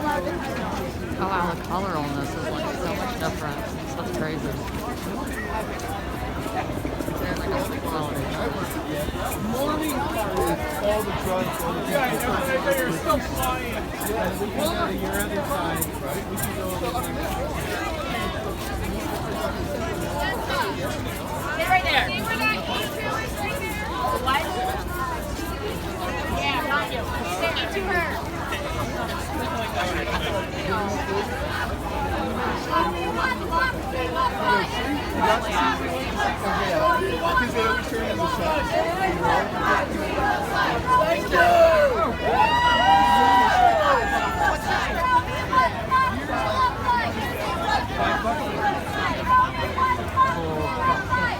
Oh wow, the color on this is like so much different. That's crazy. There's like a sweet quality. Morning is all the drugs, all the people. Yeah, they're still flying. Yeah, we can go to your other side, right? We can go over there. Stay right there. See where that E2 is right there? What? Yeah, got you. Stay to her.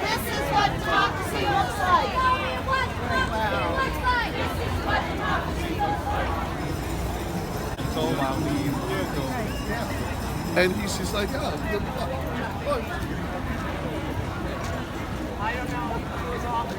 This is what democracy looks like. And he's just like, oh, look. I don't know. It was awful.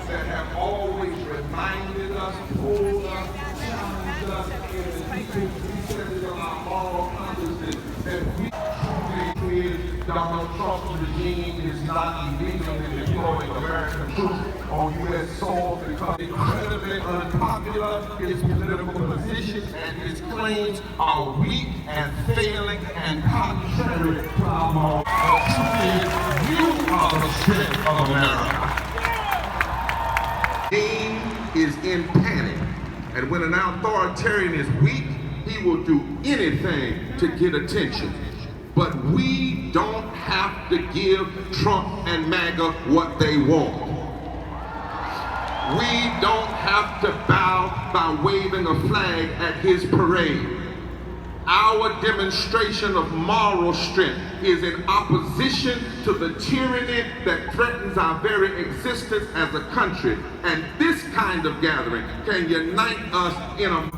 That have always reminded us, told us, challenged us in the recesses of our moral consciousness that we truly is Donald Trump's regime is not illegal in deploying American troops on U.S. soil because incredibly unpopular, his political positions and his claims are weak and failing and contrary to our moral. You are the strength of America. Is in panic, and when an authoritarian is weak, he will do anything to get attention. But we don't have to give Trump and MAGA what they want. We don't have to bow by waving a flag at his parade. Our demonstration of moral strength is in opposition to the tyranny that threatens our very existence as a country. And this kind of gathering can unite us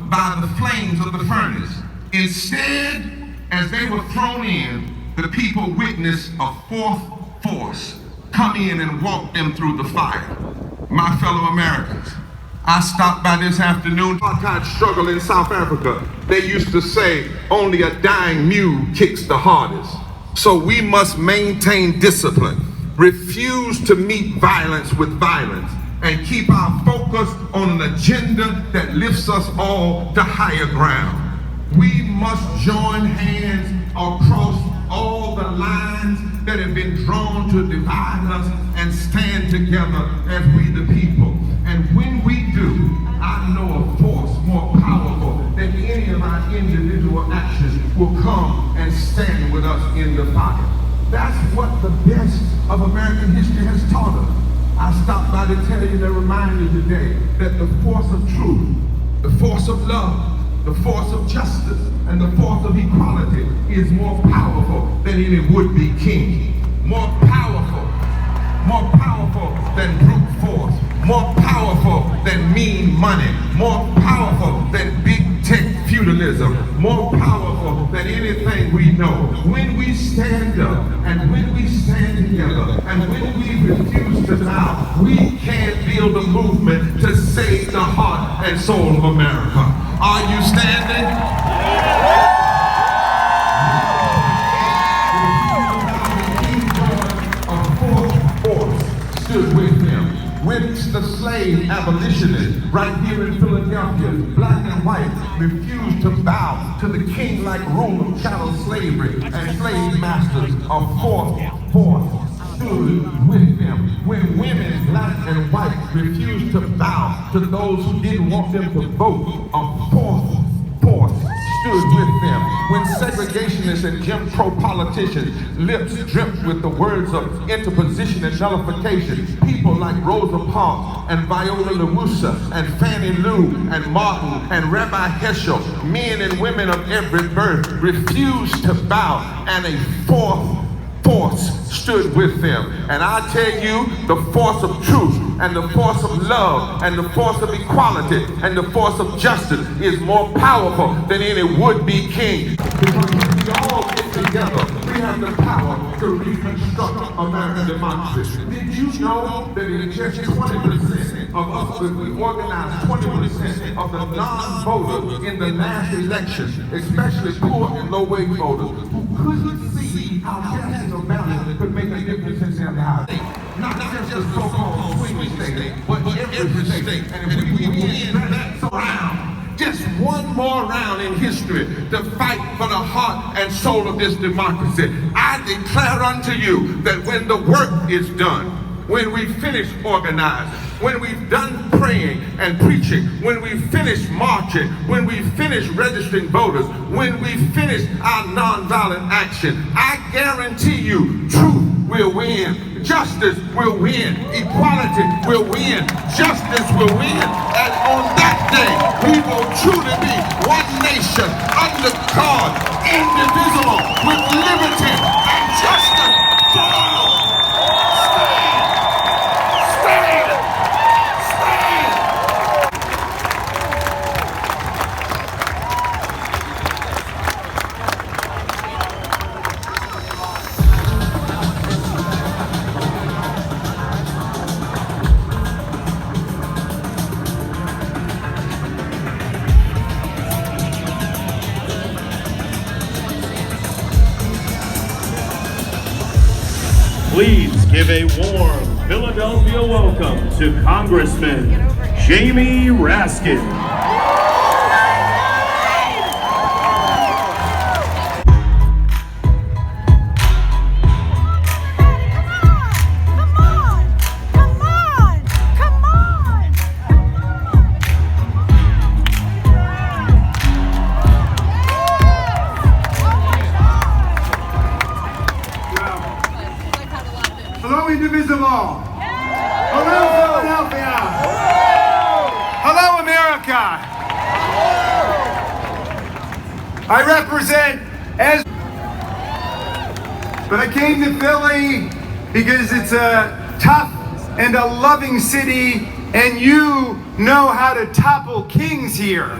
by the flames of the furnace. Instead, as they were thrown in, the people witnessed a fourth force come in and walk them through the fire. My fellow Americans, I stopped by this afternoon. Apartheid struggle in South Africa. They used to say only a dying mule kicks the hardest. So we must maintain discipline, refuse to meet violence with violence, and keep our focus on an agenda that lifts us all to higher ground. We must join hands across all the lines that have been drawn to divide us and stand together as we the people. And when we do, I know a force more powerful than any of our individual actions will come and stand with us in the fire. That's what the best of American history has taught us. I stopped by to tell you, to remind you today that the force of truth, the force of love, the force of justice, and the force of equality is more powerful than any would-be king. More powerful than brute force, more powerful than mean money, more powerful than big tech feudalism, more powerful than anything we know. When we stand up and when we stand together and when we refuse to bow, we can build a movement to save the heart and soul of America. Are you standing? With the slave abolitionists right here in Philadelphia, black and white refused to bow to the king-like rule of chattel slavery, and slave masters of force stood with them. When women, black and white, refused to bow to those who didn't want them to vote, a force stood with them. When segregationists and Jim Crow politicians lips dripped with the words of interposition and nullification, people like Rosa Parks and Viola LaRussa and Fannie Lou and Martin and Rabbi Heschel, men and women of every birth, refused to bow, and a force stood with them. And I tell you, the force of truth and the force of love and the force of equality and the force of justice is more powerful than any would-be king. Because if we all get together, we have the power to reconstruct American democracy. Did you know that in just 20% of us, if we organize 20% of the non-voters in the last election, especially poor and low-wage voters, who couldn't see how casting a ballot could make a difference in their lives? Not just the so-called swing state, but every state. And if we win that round, just one more round in history to fight for the heart and soul of this democracy, I declare unto you that when the work is done, when we finish organizing, when we've done praying and preaching, when we finish marching, when we finish registering voters, when we finish our nonviolent action, I guarantee you truth will win, justice will win, equality will win, justice will win, and on that day we will truly be one nation under God, indivisible, with liberty and justice for all. Please give a warm Philadelphia welcome to Congressman Jamie Raskin. Hello, indivisible. Hello, Philadelphia. Hello, America. I represent but I came to Philly because it's a tough and a loving city, and you know how to topple kings here.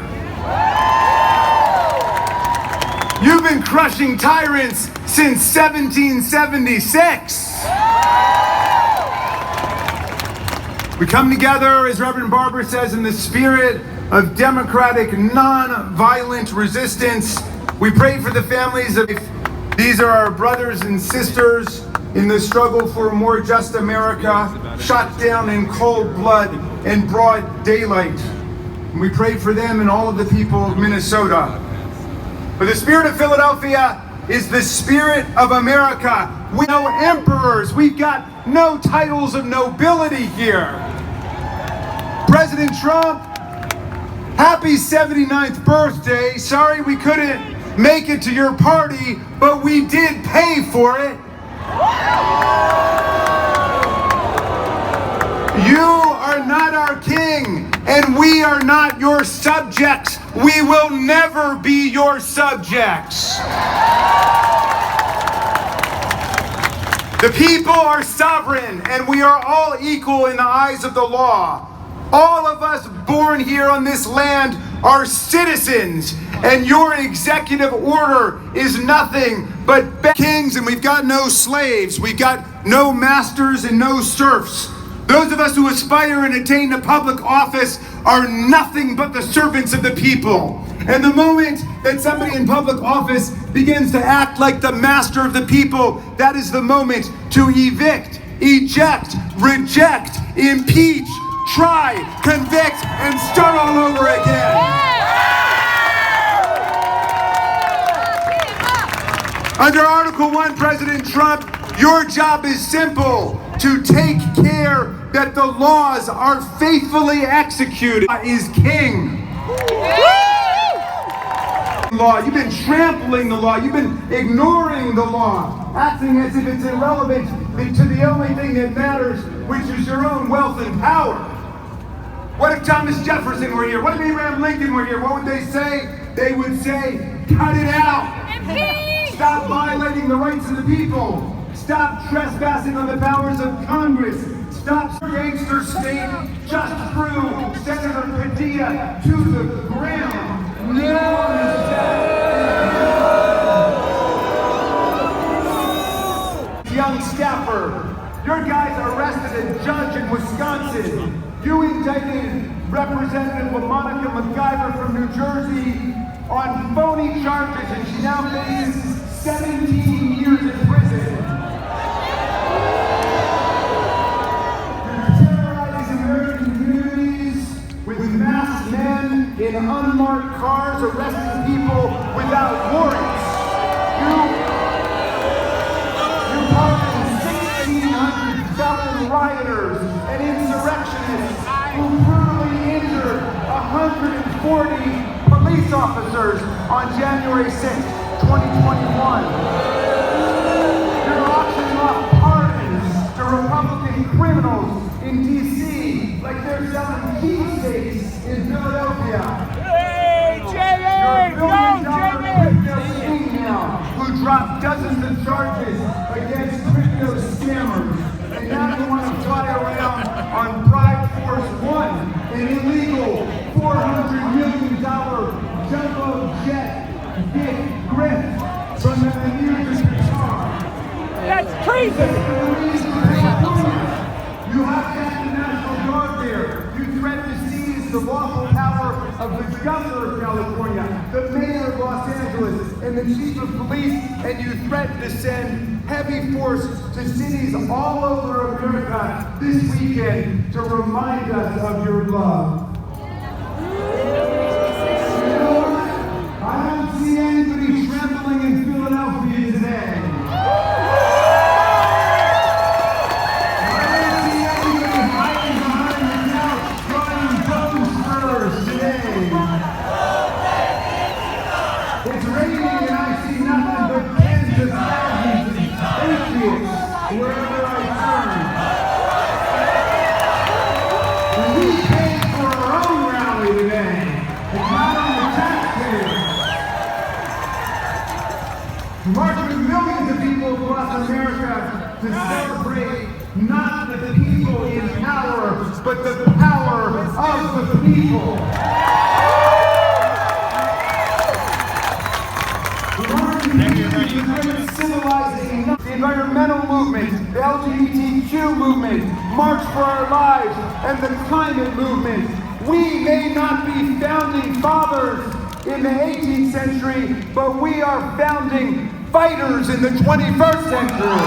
You've been crushing tyrants since 1776. We come together, as Reverend Barber says, in the spirit of democratic, non-violent resistance. We pray for the families of these are our brothers and sisters in the struggle for a more just America, shot down in cold blood and broad daylight. And we pray for them and all of the people of Minnesota. But the spirit of Philadelphia is the spirit of America. We know emperors. We've got no titles of nobility here. President Trump, happy 79th birthday. Sorry we couldn't make it to your party, but we did pay for it. You are not our king, and we are not your subjects. We will never be your subjects. The people are sovereign, and we are all equal in the eyes of the law. All of us born here on this land are citizens, and your executive order is nothing but kings, and we've got no slaves. We've got no masters and no serfs. Those of us who aspire and attain to public office are nothing but the servants of the people. And the moment that somebody in public office begins to act like the master of the people, that is the moment to evict, eject, reject, impeach, try, convict, and start all over again. Under Article 1, President Trump, your job is simple: to take care that the laws are faithfully executed. Is king. Law. You've been trampling the law. You've been ignoring the law, acting as if it's irrelevant to the only thing that matters, which is your own wealth and power. What if Thomas Jefferson were here? What if Abraham Lincoln were here? What would they say? They would say, cut it out. Stop violating the rights of the people. Stop trespassing on the powers of Congress. Stop gangster state just threw Senator Padilla to the ground. Young staffer, your guys arrested a judge in Wisconsin. You indicted Representative Monica McIver from New Jersey on phony charges, and she now faces 17 years in prison. You're terrorizing American communities with masked men in unmarked cars, arresting people without warrants. You pardoned 1,600 felon rioters and insurrectionists who brutally injured 140 police officers on January 6, 2021. You're auctioning off pardons to Republican criminals in D.C. like they're selling cheesesteaks in Philadelphia. Hey, Jamie! Go, Jamie! Who dropped dozens of charges against crypto scammers. And now you want to fly around on Pride Force One, an illegal $400 million jumbo jet gift grift from the Amusement Qatar. That's treason! You have had the National Guard there. You threatened to seize the lawful power of the governor of California, the mayor of Los Angeles, and the chief of police, and you threatened to send heavy force to cities all over America this weekend to remind us of your love. I don't see anybody trembling in Philadelphia today. It's raining and I see nothing but tens of thousands of patriots wherever I turn. And we paid for our own rally today. It's not on the taxpayers. March with millions of people across America to celebrate not the people in power, but the power of the people. Civilizing the environmental movement, the LGBTQ movement, March for Our Lives, and the climate movement. We may not be founding fathers in the 18th century, but we are founding fighters in the 21st century.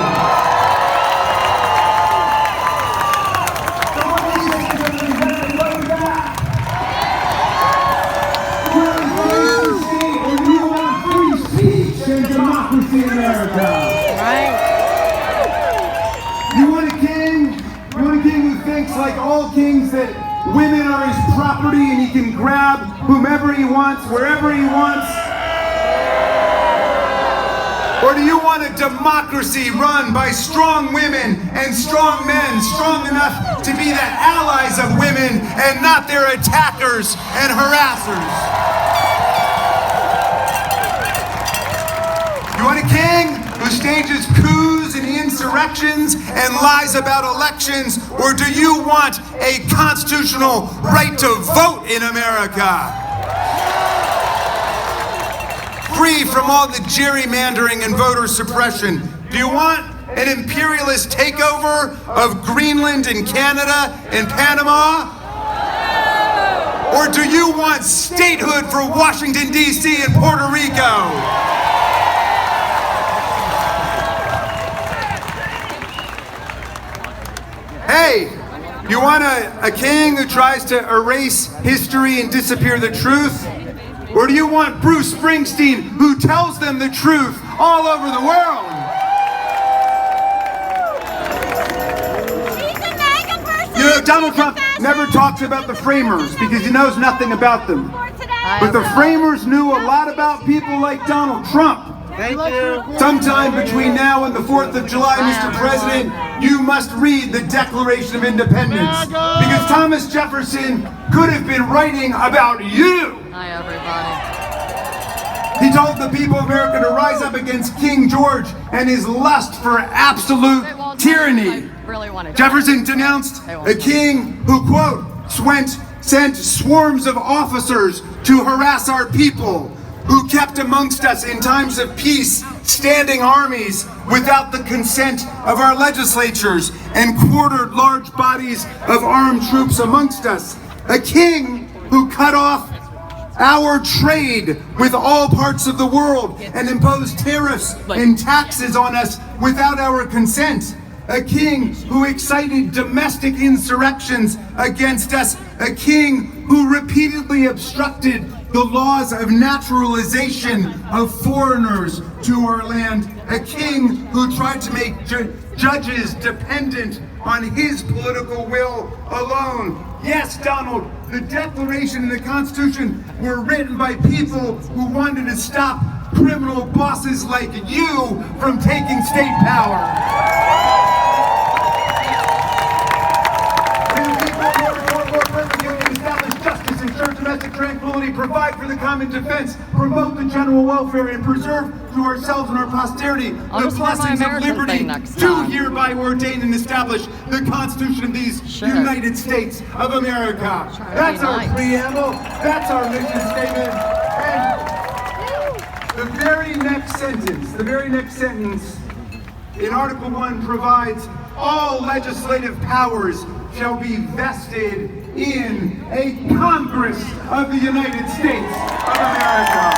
Democracy in America. Right. You want a king? You want a king who thinks, like all kings, that women are his property and he can grab whomever he wants, wherever he wants? Or do you want a democracy run by strong women and strong men, strong enough to be the allies of women and not their attackers and harassers? You want a king who stages coups and insurrections and lies about elections? Or do you want a constitutional right to vote in America? Free from all the gerrymandering and voter suppression. Do you want an imperialist takeover of Greenland and Canada and Panama? Or do you want statehood for Washington, D.C. and Puerto Rico? Hey, you want a king who tries to erase history and disappear the truth? Or do you want Bruce Springsteen, who tells them the truth all over the world? He's a MAGA person. You know, Donald Trump never talks about the framers because he knows nothing about them. But the framers knew a lot about people like Donald Trump. Thank you. Sometime between now and the 4th of July, Mr. President, you must read the Declaration of Independence. Because Thomas Jefferson could have been writing about you. Hi, everybody. He told the people of America to rise up against King George and his lust for absolute tyranny. Really wanted to. Jefferson denounced a king who, quote, sent swarms of officers to harass our people, who kept amongst us in times of peace standing armies without the consent of our legislatures and quartered large bodies of armed troops amongst us. A king who cut off our trade with all parts of the world and imposed tariffs and taxes on us without our consent. A king who excited domestic insurrections against us. A king who repeatedly obstructed the laws of naturalization of foreigners to our land. A king who tried to make judges dependent on his political will alone. Yes, Donald, the Declaration and the Constitution were written by people who wanted to stop criminal bosses like you from taking state power. Domestic tranquility, provide for the common defense, promote the general welfare, and preserve to ourselves and our posterity the blessings of liberty, do hereby ordain and establish the Constitution of these United States of America. That's our preamble, that's our mission statement, and the very next sentence in Article 1 provides all legislative powers shall be vested in a Congress of the United States of America.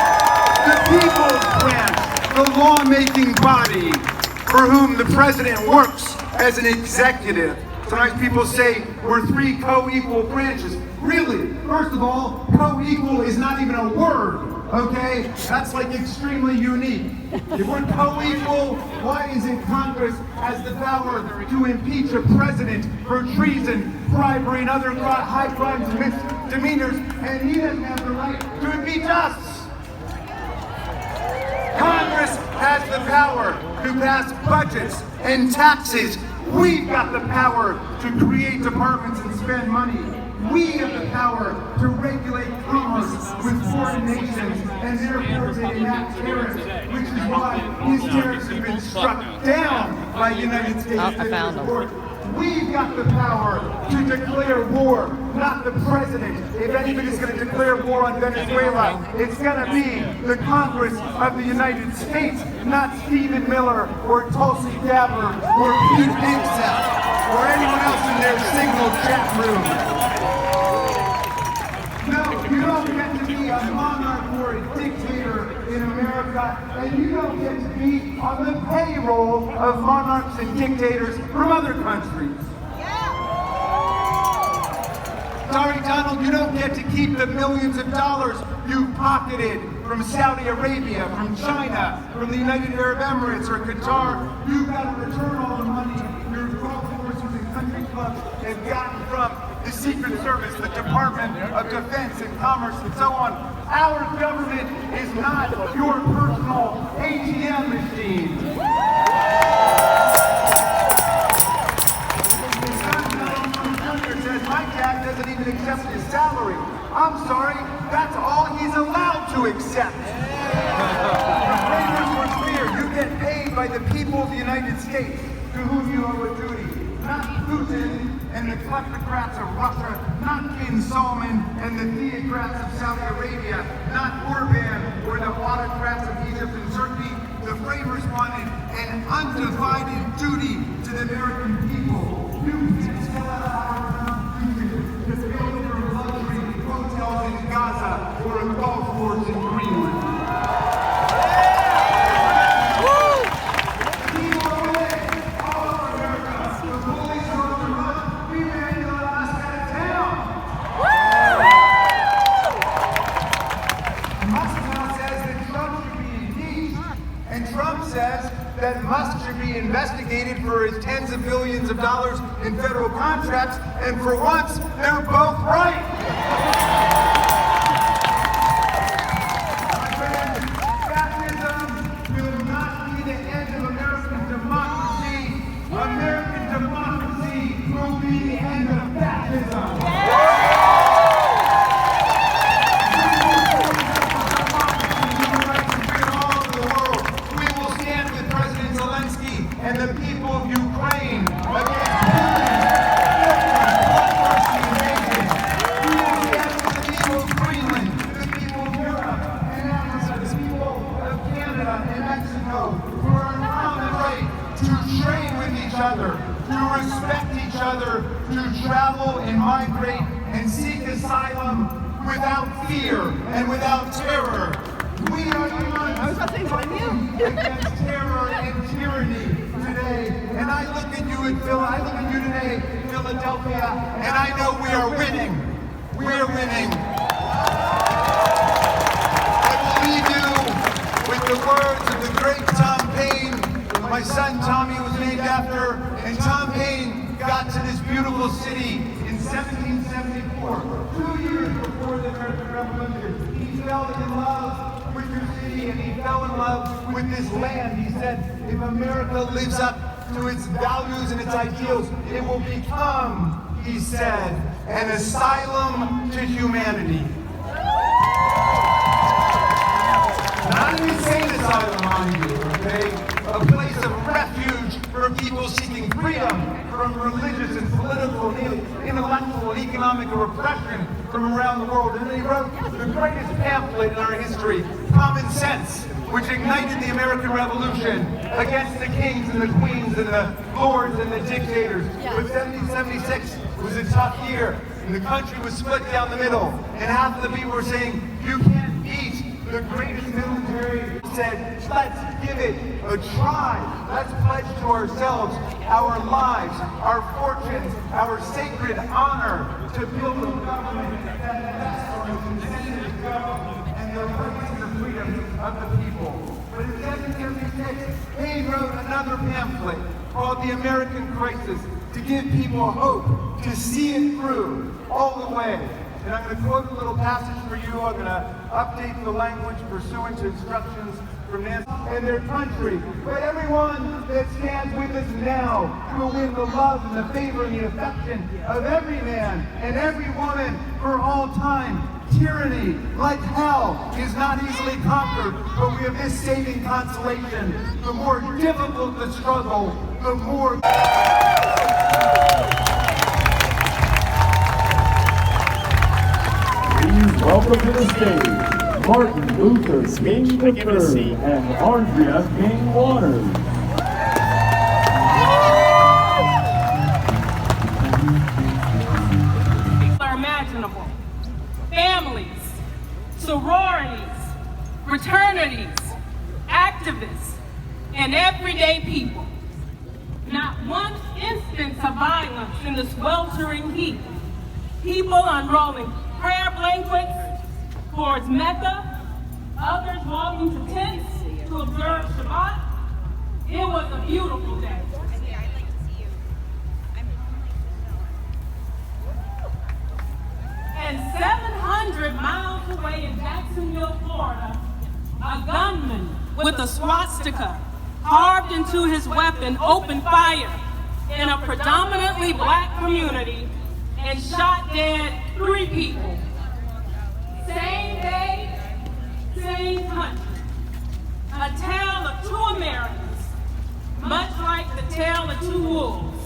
The people's branch, the lawmaking body for whom the president works as an executive. Sometimes people say we're three co-equal branches. Really, first of all, co-equal is not even a word. Okay, that's like extremely unique. If we're co-equal, why isn't Congress has the power to impeach a president for treason, bribery, and other high crimes and misdemeanors, and he doesn't have the right to impeach us? Congress has the power to pass budgets and taxes. We've got the power to create departments and spend money. We have the power to regulate commerce with foreign nations and therefore to enact tariffs, which is why these tariffs have been struck down by the United States court. We've got the power to declare war, not the president. If anybody's going to declare war on Venezuela, it's going to be the Congress of the United States, not Stephen Miller or Tulsi Gabbard or Pete Hegseth or anyone else in their Signal chat room. No, you don't get to be a monarch or a dictator in America, and you don't get to be on the payroll of monarchs and dictators from other countries. Sorry, Donald, you don't get to keep the millions of dollars you've pocketed from Saudi Arabia, from China, from the United Arab Emirates or Qatar. You've got to return all the money your golf courses and country clubs have gotten from the Secret Service, the Department of Defense and Commerce, and so on. Our government is not your personal ATM machine. Says my dad doesn't even accept his salary. I'm sorry, that's all he's allowed to accept. The framers were clear. You get paid by the people of the United States to whom you owe a duty. Not Putin and the kleptocrats of Russia, not King Solomon and the theocrats of Saudi Arabia, not Orban or the autocrats of Egypt and Turkey. The framers wanted an undivided duty to the American people. You can sell out our Constitution to build your luxury hotels in Gaza or a golf course in Greenland. Musk now says that Trump should be impeached. And Trump says that Musk should be investigated for his tens of billions of dollars in federal contracts. And for once, they're both right. My friends, fascism will not be the end of American democracy. American democracy will be the end of fascism. And the people of Ukraine against We will stand with the people of Greenland, the people of Europe and Africa, the people of Canada and Mexico, who are on the right to trade with each other, to respect each other, to travel and migrate and seek asylum without fear and without terror. We are fighting against terror and tyranny today, and I look at you today, Philadelphia, and I know we are winning. We are winning. I will leave you with the words of the great Tom Paine. My son Tommy was named after, and Tom Paine got to this beautiful city in 1774, 2 years before the American Revolution. He fell in love with your city, and he fell in love with this land. He said, if America lives up to its values and its ideals, it will become, he said, an asylum to humanity. Not an insane asylum, mind you, okay? A place of refuge for people seeking freedom from religious and political, intellectual, and economic repression from around the world. And he wrote the greatest pamphlet in our history, Common Sense, which ignited the American Revolution against the kings and the queens and the lords and the dictators. But 1776 was a tough year, and the country was split down the middle, and half of the people were saying, you can't beat the greatest military. He said, let's give it a try. Let's pledge to ourselves our lives, our fortunes, our sacred honor to build a government that best our incentives go and the rights and the freedom of the people. But in 1776, Paine wrote another pamphlet called The American Crisis to give people hope, to see it through all the way. And I'm going to quote a little passage for you. I'm going to update the language pursuant to instructions from Nancy and their country. But everyone that stands with us now will win the love and the favor and the affection of every man and every woman for all time. Tyranny, like hell, is not easily conquered, but we have this saving consolation. The more difficult the struggle, the more... Please welcome to the stage, Martin Luther King III and Andrea King Waters. Are imaginable. Families, sororities, fraternities, activists, and everyday people. Not one instance of violence in the sweltering heat. People unrolling prayer blankets towards Mecca, others walking to tents to observe Shabbat. It was a beautiful day. And 700 miles away in Jacksonville, Florida, a gunman with a swastika carved into his weapon opened fire in a predominantly black community and shot dead 3 people. Same day, same country. A tale of 2 Americas, much like the tale of 2 wolves.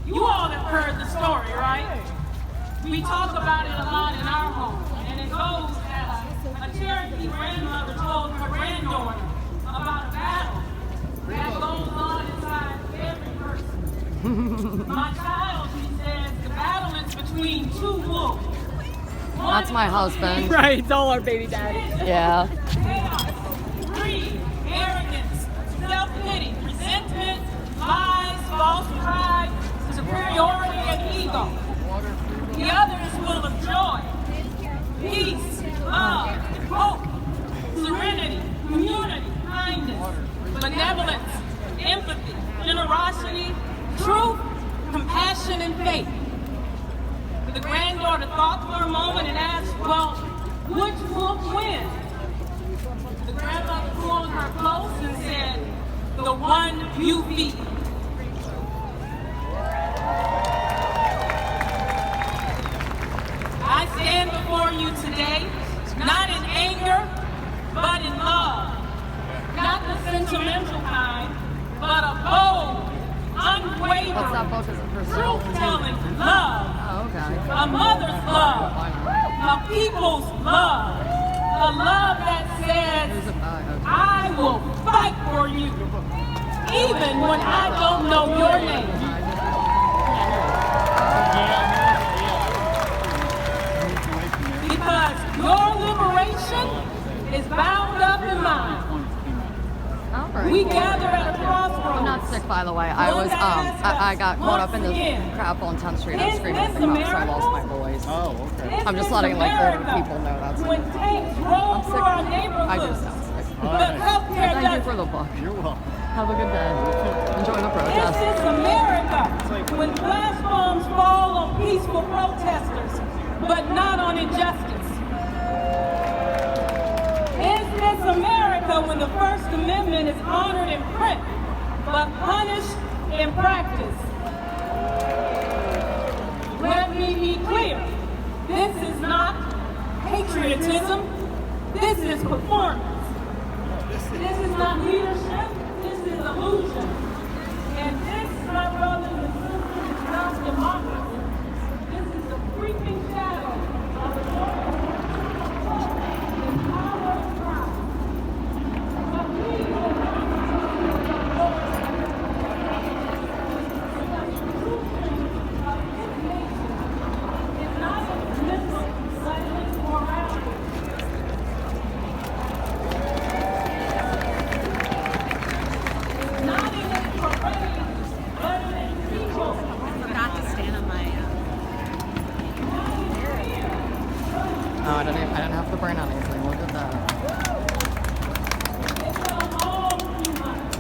You all have heard the story, right? We talk about it a lot in our home, and it goes as a Cherokee grandmother told her granddaughter about a battle that goes on inside every person. My child, he says, the battle is between 2 wolves. That's my husband. Right, it's all our baby daddies. Yeah. Chaos, greed, arrogance, self-pity, resentment, lies, false pride, superiority, and ego. The other is full of joy, peace, love, hope, the one you feed. I stand before you today, not in anger, but in love. Not the sentimental kind, but a bold, unwavering, What's that book? Is it for sale? truth-telling love. Oh, okay. A mother's love, a people's love, a love that says, I will fight for you, even when I don't know your name. Because your liberation is bound up in mine. All right. We gather at a crossroads. I'm not sick, by the way. I was I got caught up in this crap on 10th Street. I was screaming at the cops, so I lost my voice. Oh, okay. I'm just letting like older people know that's it. When tanks roll I'm through sick. our I do neighborhoods, sound sick. but healthcare Thank you doesn't. for the book. You're welcome. Have a good day. Enjoy the This protest. is America, when flash bombs fall on peaceful protesters, but not on injustice. Is this America when the First Amendment is honored in print, but punished in practice? Let me be clear, this is not patriotism, this is performance. This is not leadership, this is illusion. And this, my brothers and sisters, is not democracy. This is the creeping shadow of the power of Christ. But we is not a mental, but it's morality. Not in its parade, but in its people. Forgot to stand on my. Oh, I didn't have to burn anything. Look at that. It's a all too much.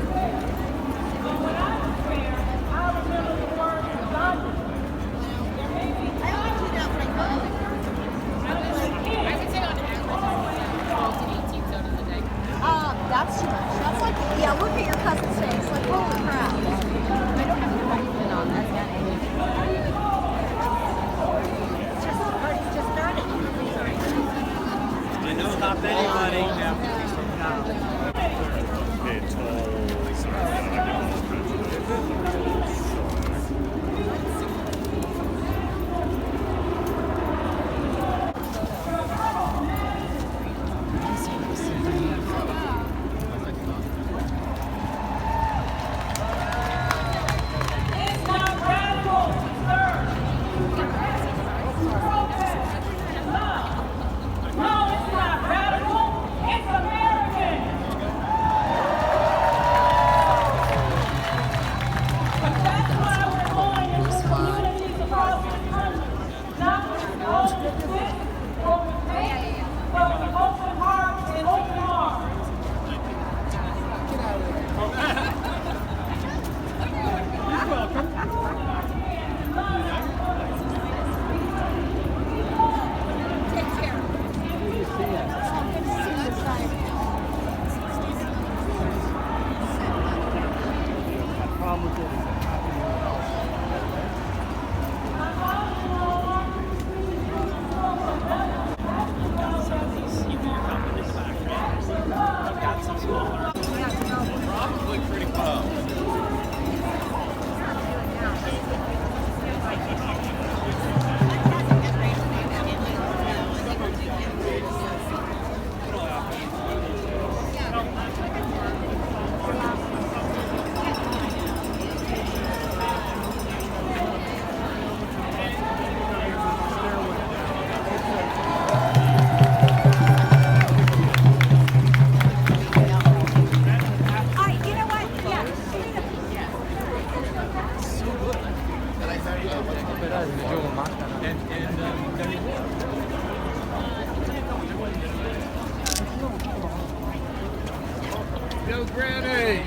But when I was there, I remember the words of Gandhi. There may be I want you to play bowling. I would say on average, 12 to 18 sodas a day. That's too much. That's like, yeah, look at your cousin's face. Like, holy crap. I don't have anything on. That's not it. It's just, it's just started. I know not anybody after It's not radical, sir. Protest and love. No, it's not radical. It's American. But that's why we're going into communities across this country. Not with closed fists or with hate, but with open hearts and open arms. Go, Granny!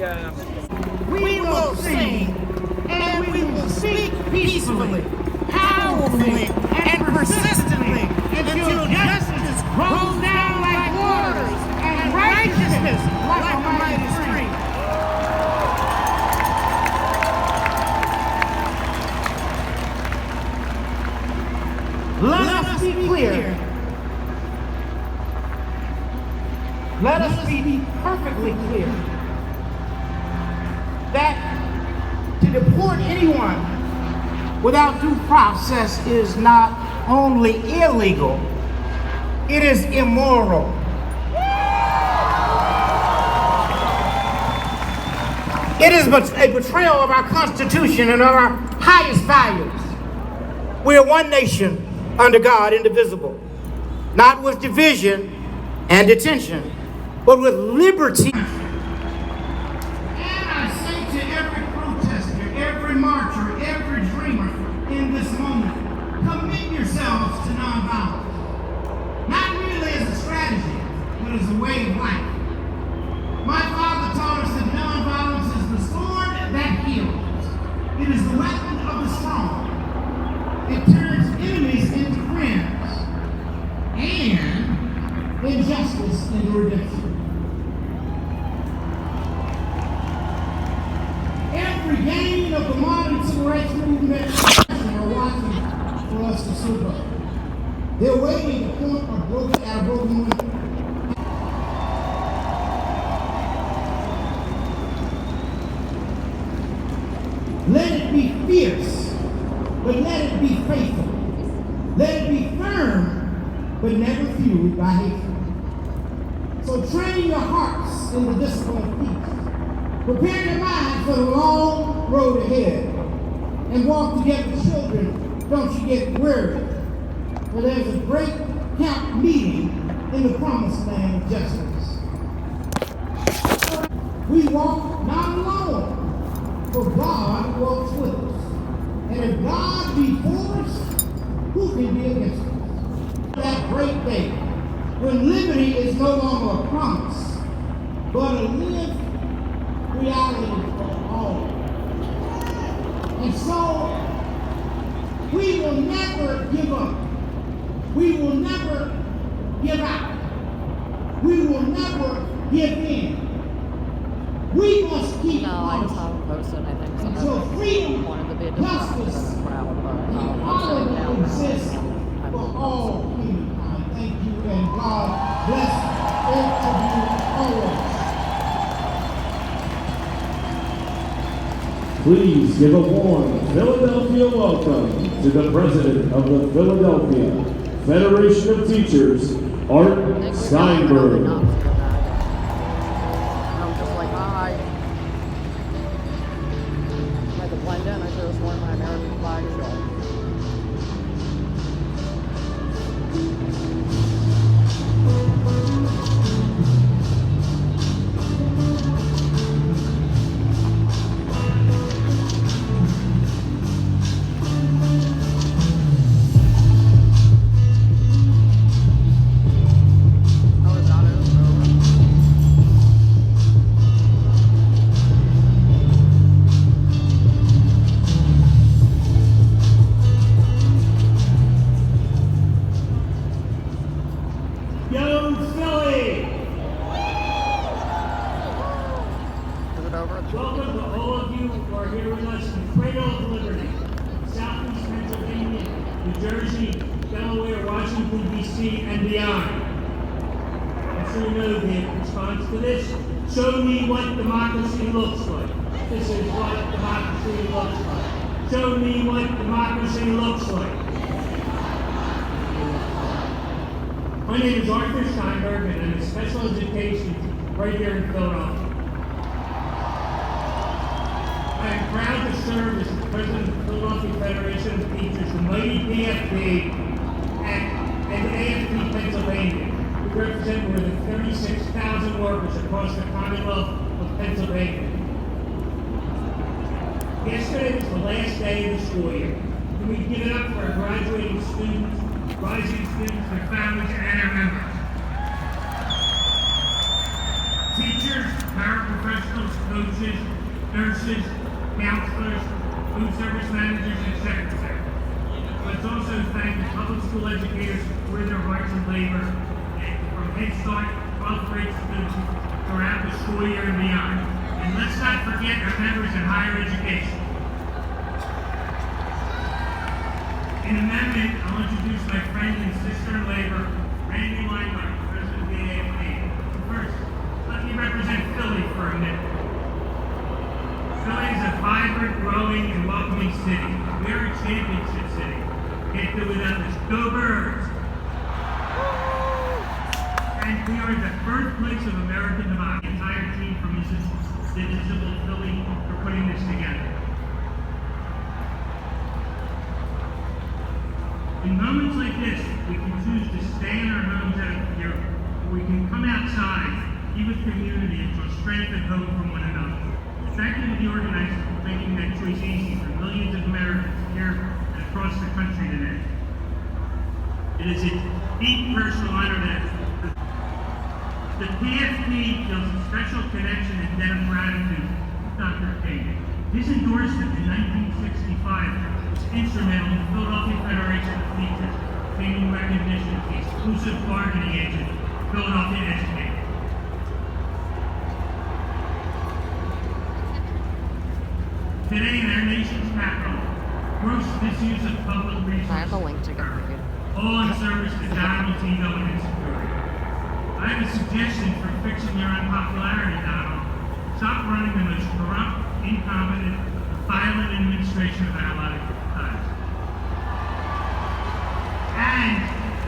We will sing and we will speak peacefully, powerfully, and persistently until justice rolls down like waters and righteousness like a mighty stream. Let us be clear. Let us be perfectly clear that to deport anyone without due process is not only illegal, it is immoral. It is a betrayal of our Constitution and of our highest values. We are one nation under God, indivisible, not with division and detention, but with liberty. And I say to every protester, every marcher, every dreamer in this moment, commit yourselves to nonviolence. Not merely as a strategy, but as a way of life. My father taught us that nonviolence is the sword that heals. It is the weapon of the strong. It turns enemies into friends and injustice into redemption. Every gain of the modern civil rights movement are watching for us to slip up. They're waiting to point at a broken window. Let it be fierce, but let it be faithful. Let it be firm, but never fueled by hatred. So train your hearts in the discipline of peace. Prepare your mind for the long road ahead. And walk together, children, don't you get weary. For there's a great camp meeting in the promised land of justice. We walk not alone, for God walks with us. And if God be for us, who can be against us? That great day when liberty is no longer a promise, but a lived reality for all. And so, we will never give up. We will never give out. We will never give in. We must keep No, I just haven't posted anything. So until freedom, wanted to be a justice, crowd, but and I'm sitting equality down. exist for all humankind. Thank you, and God bless each of you always. Please give a warm Philadelphia welcome to the President of the Philadelphia Federation of Teachers, Art Steinberg. And I'm just like, hi. I had to blend in. I should have worn my American flag shirt. Welcome to all of you who are here with us in the cradle of liberty, Southeast Pennsylvania, New Jersey, Delaware, Washington, D.C., and beyond. And so you know the response to this. Show me what democracy looks like. This is what democracy looks like. Show me what democracy looks like. My name is Arthur Steinberg, and I'm a special education teacher right here in Philadelphia. I am proud to serve as the President of the Philadelphia Federation of Teachers, the mighty PFP, and AFP Pennsylvania. We represent more than 36,000 workers across the Commonwealth of Pennsylvania. Yesterday was the last day of the school year, and we give it up for our graduating students, rising students, their families, and our members. Teachers, paraprofessionals, coaches, nurses, counselors, food service managers, and secretaries. Let's also thank the public school educators for their rights and labor, and from Head Start, 12th grade students throughout the school year and beyond. And let's not forget our members in higher education. In a moment, I'll introduce my friend and sister in labor, Randy Weinberg, president of the AFD. First, let me represent Philly for a minute. Philly is a vibrant, growing, and welcoming city. We are a championship city. Can't do without this. Go Birds! And we are the birthplace of American democracy. The entire team from Invisible Philly for putting this together. In moments like this, we can choose to stay in our homes out of fear, or we can come outside, be with community, and draw strength and hope from one another. Thank you to the organizers for making that choice easy for millions of Americans here and across the country today. It is a deep personal honor that the PFP feels a special connection and debt of gratitude to Dr. King. His endorsement in 1965 was instrumental in the Philadelphia Federation of Teachers gaining recognition as the exclusive bargaining agent of Philadelphia educators. Today in our nation's capital, gross misuse of public resources. I have a link to go read. All in service to Donald T. and insecurity. I have a suggestion for fixing your unpopularity, Donald. Stop running the most corrupt, incompetent, violent administration of our lifetimes. And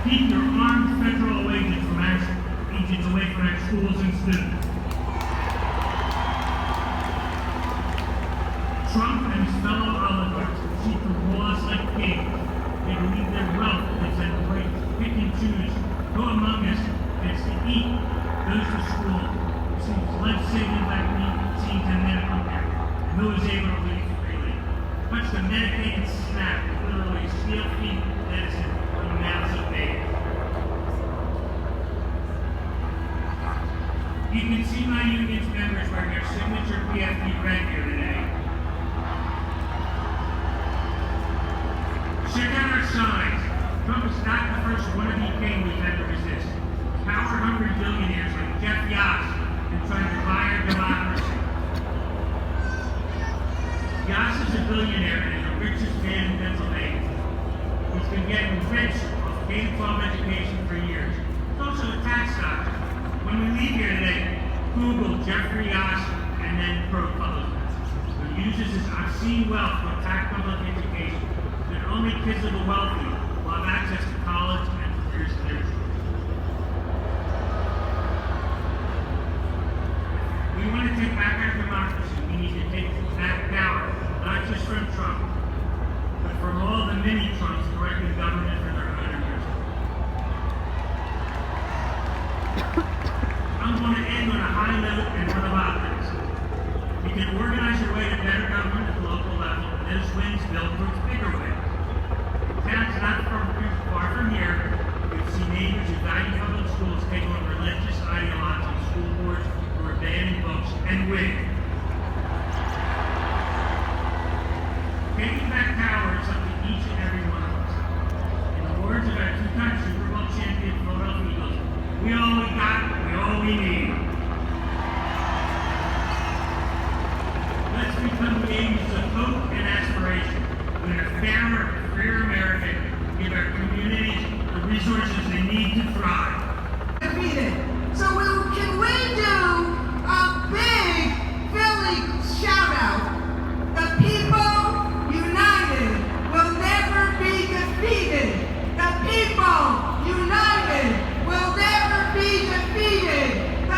keep your armed federal agents away from our schools and students. Trump and his fellow oligarchs seek to rule us like kings. They believe their wealth is at the right to pick and choose who among us gets to eat, goes to school, receives life-saving vaccines and medical care, and who is able to leave freely. Much the medicated snack literally steel-feed medicine from the mouths of babes. You can see my union's members wearing their signature PFD red here today. Check out our signs. Trump is not the first wannabe king we've had to resist. Power-hungry billionaires like Jeff Yass have tried to buy our democracy. Yass is a billionaire and the richest man in Pennsylvania. He's been getting rich off K-12 education for years. He's also a tax doctor. When we leave here today, Google Jeffrey Yass and then ProPublica, who uses his obscene wealth to attack public education. That only kids of the wealthy will have access to college and careers to their choice. We want to take back our democracy. We need to take back power, not just from Trump, but from all the many Trumps directing government for their own abuses. I'm going to end on a high note and one of optimism. You can organize your way to better government at the local level, and those wins build towards bigger wins. Towns not far from here, we've seen neighbors who value public schools take on religious ideologues on school boards who are banning books and win. Taking back power is up to each and every one of us. In the words of our two-time Super Bowl champion Philadelphia Eagles, we all we got, we all we need. Let's become the agents of hope and aspiration. When a fairer, freer America give our communities the resources they need to thrive. Defeated. So can we do a big Philly shout out? The people united will never be defeated. The people united will never be defeated. The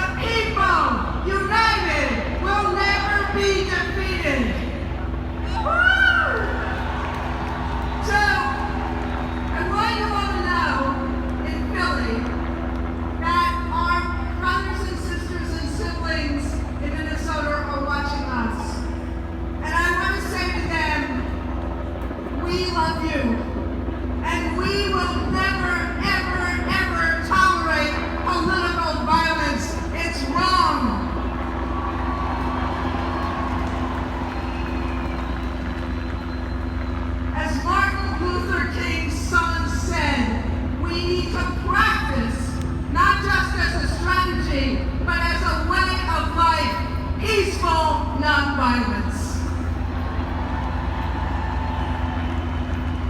peaceful nonviolence.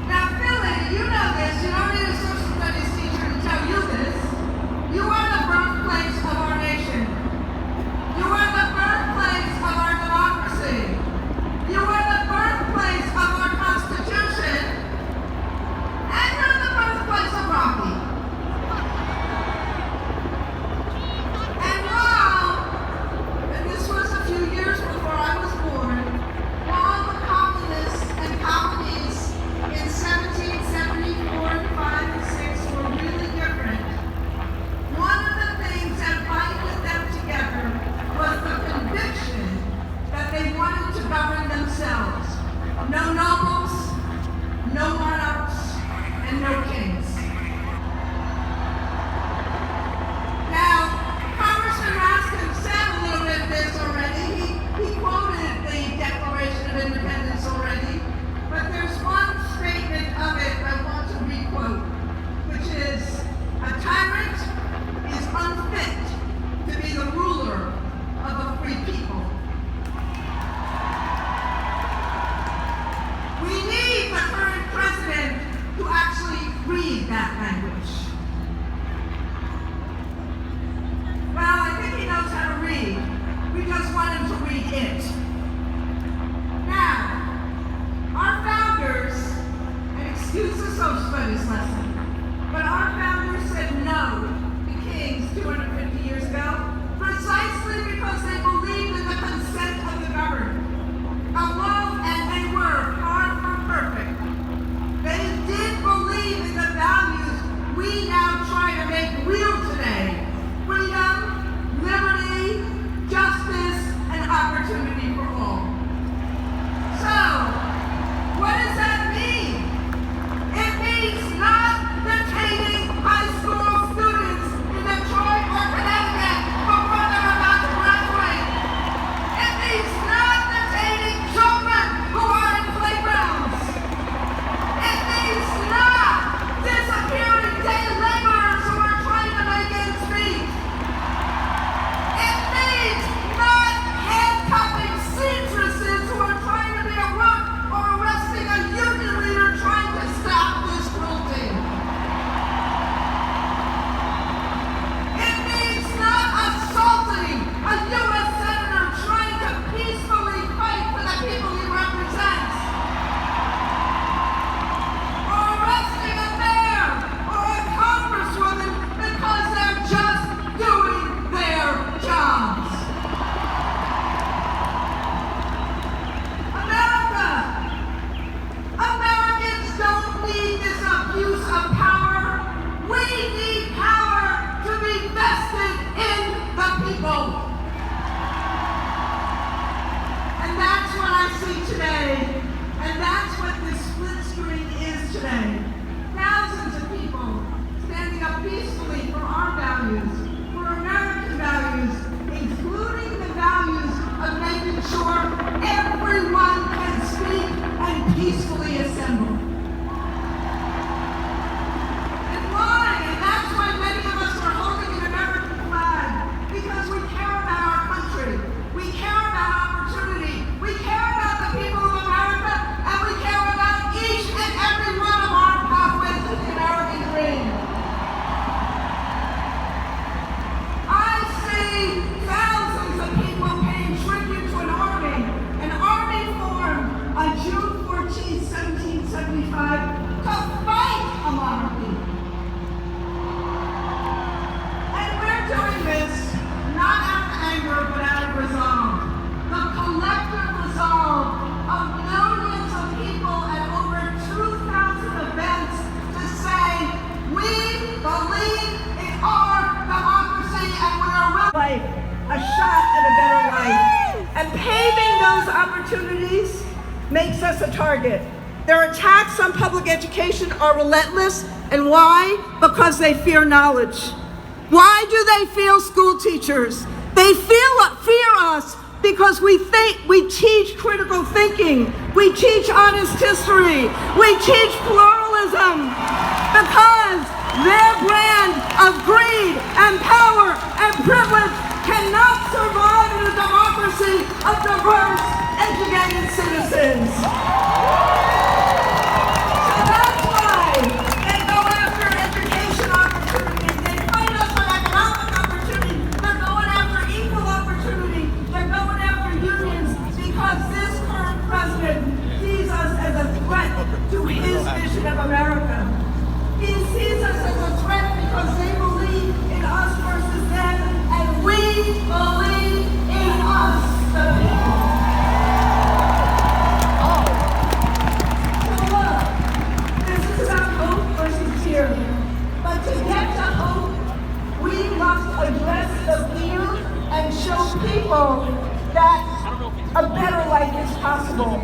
Now, Philly, you know this. You don't need a social studies teacher to tell you this. You are the birthplace of our nation. You are the birthplace of our democracy. You are the birthplace of our Constitution. And you're the birthplace of Rocky. And while, and this was a few years before I was born, while the colonists and colonies in 1774 and 5 and 6 were really different, one of the things that binded them together was the conviction that they wanted to govern themselves. No nobles, no monarchs, and no kings. Now, Congressman Raskin said a little bit of this already. He quoted the Declaration of Independence already, but there's one statement of it I want to requote, which is, "A tyrant is unfit to be the ruler of a free people." We need the current president to actually read that language. Well, I think he knows how to read. We just want him to read it. Now, our founders, and excuse the social studies lesson, but our founders said no to kings 250 years ago, precisely because they believed in the consent of the governed. Although, and they were far from perfect, they did believe in the values we now try to make real today: freedom, liberty, justice, and opportunity for all. So, what does that mean? It means not detaining high school students in Detroit or Connecticut before they're about to graduate. It means not detaining children who are in playgrounds. It means not disappearing day laborers who are trying to make ends meet. It means not handcuffing seamstresses who are trying to be a rook or arresting a union leader trying to stop this cruelty. It means not assaulting a U.S. senator trying to peacefully fight for the people he represents. Or arresting a mayor or a congresswoman because they're just doing their jobs. Americans don't need this abuse of power. We need power to be vested in the people. And that's what I see today. And that's what this split screen is today. Thousands of people standing up peacefully for our values, for American values, including the values of making sure everyone can speak and peacefully assemble. And why? And that's why many of us are holding an American flag, because we care about our country. We care about opportunity. We care about the people of America, and we care about each and every one of our pathways to the American dream. I see thousands of people paying tribute to an army formed on June 14, 1775, to fight a monarchy. And we're doing this not out of anger, but out of resolve. The collective resolve of millions of people at over 2,000 events to say, we believe in our democracy and we are willing a shot at a better life. And paving those opportunities makes us a target. Their attacks on public education are relentless. And why? Because they fear knowledge. Why do they fear school teachers? They fear us because we teach critical thinking. We teach honest history. We teach pluralism. Because their brand of greed and power and privilege cannot survive in a democracy citizens. So that's why they go after education opportunities. They fight us for economic opportunity. They're going after equal opportunity. They're going after unions because this current president sees us as a threat to his vision of America. He sees us as a threat because they believe in us versus them, and we believe in us, the people. So look, this is about hope versus tyranny. But to get to hope, we must address the fear and show people that a better life is possible.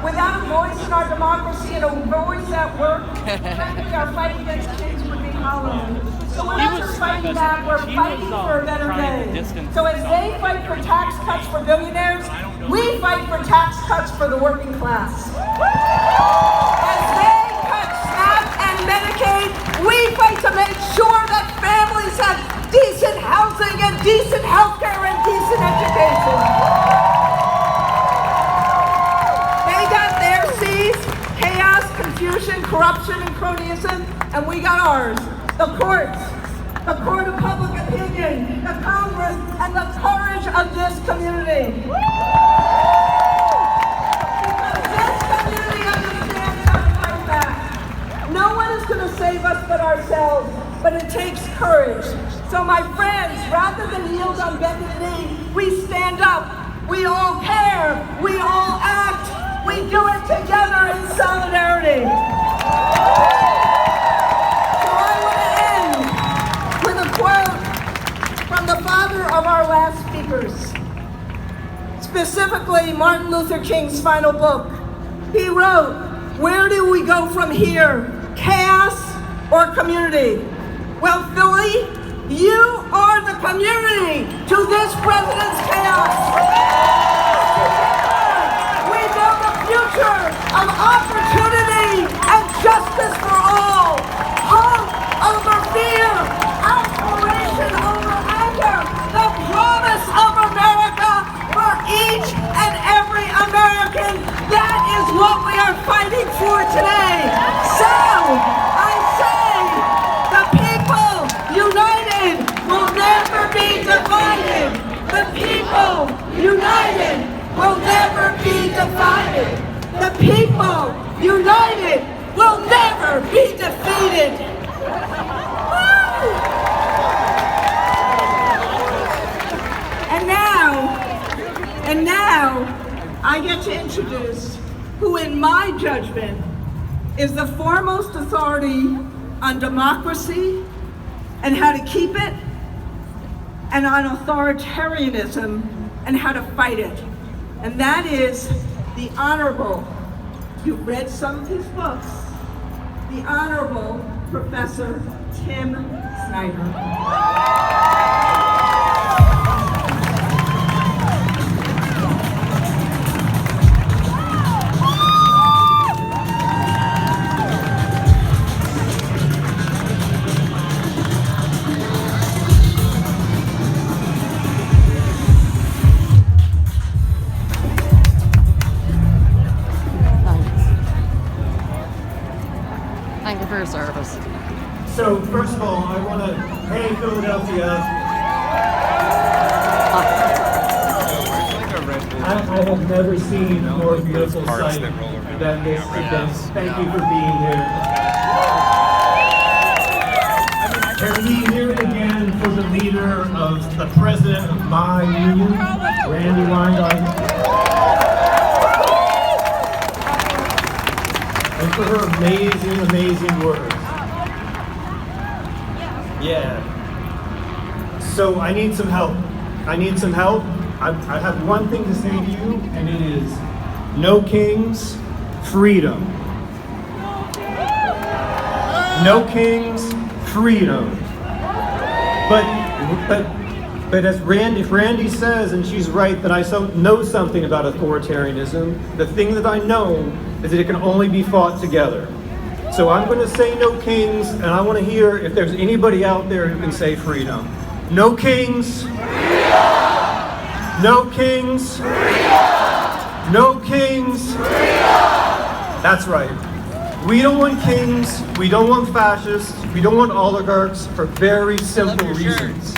Without a voice in our democracy and a voice at work, frankly, our fight against kids would be hollow. So we're not just fighting back, we're fighting for a better day. So as they fight for tax cuts for billionaires, we fight for tax cuts for the working class. As they cut SNAP and Medicaid, we fight to make sure that families have decent housing and decent health care and decent education. Chaos, confusion, corruption, and cronyism, and we got ours. The courts, the court of public opinion, the Congress, and the courage of this community. Because this community understands how to fight back. No one is going to save us but ourselves, but it takes courage. So my friends, rather than yield on bended knee, we stand up. We all care. We all act. We do it together in solidarity. So I want to end with a quote from the father of our last speakers, specifically Martin Luther King's final book. He wrote, "Where do we go from here? Chaos or community?" Well, Philly, you are the community to this president's chaos. Future of opportunity and justice for all. Hope over fear. Aspiration over anger. The promise of America for each and every American. That is what we are fighting for today. So, I say, the people united will never be divided. The people united will never be divided. The people united will never be defeated. Woo! And now, I get to introduce who, in my judgment, is the foremost authority on democracy and how to keep it, and on authoritarianism and how to fight it. And that is the Honorable, you've read some of his books, the Honorable Professor Tim Snyder. Thank you for your service. So first of all, I want to, hey Philadelphia. I have never seen a more beautiful sight than this event. Thank you for being here. And we hear it again for the leader of the president of my union, Randy Weingarten. And for her amazing, amazing words. Yeah. So I need some help. I need some help. I have one thing to say to you, and it is no kings, freedom. No kings, freedom. But as Randy says, and she's right, that I know something about authoritarianism. The thing that I know is that it can only be fought together. So I'm going to say no kings, and I want to hear if there's anybody out there who can say freedom. No kings. Freedom. No kings. Freedom. No kings. That's right. We don't want kings, we don't want fascists, we don't want oligarchs for very simple reasons.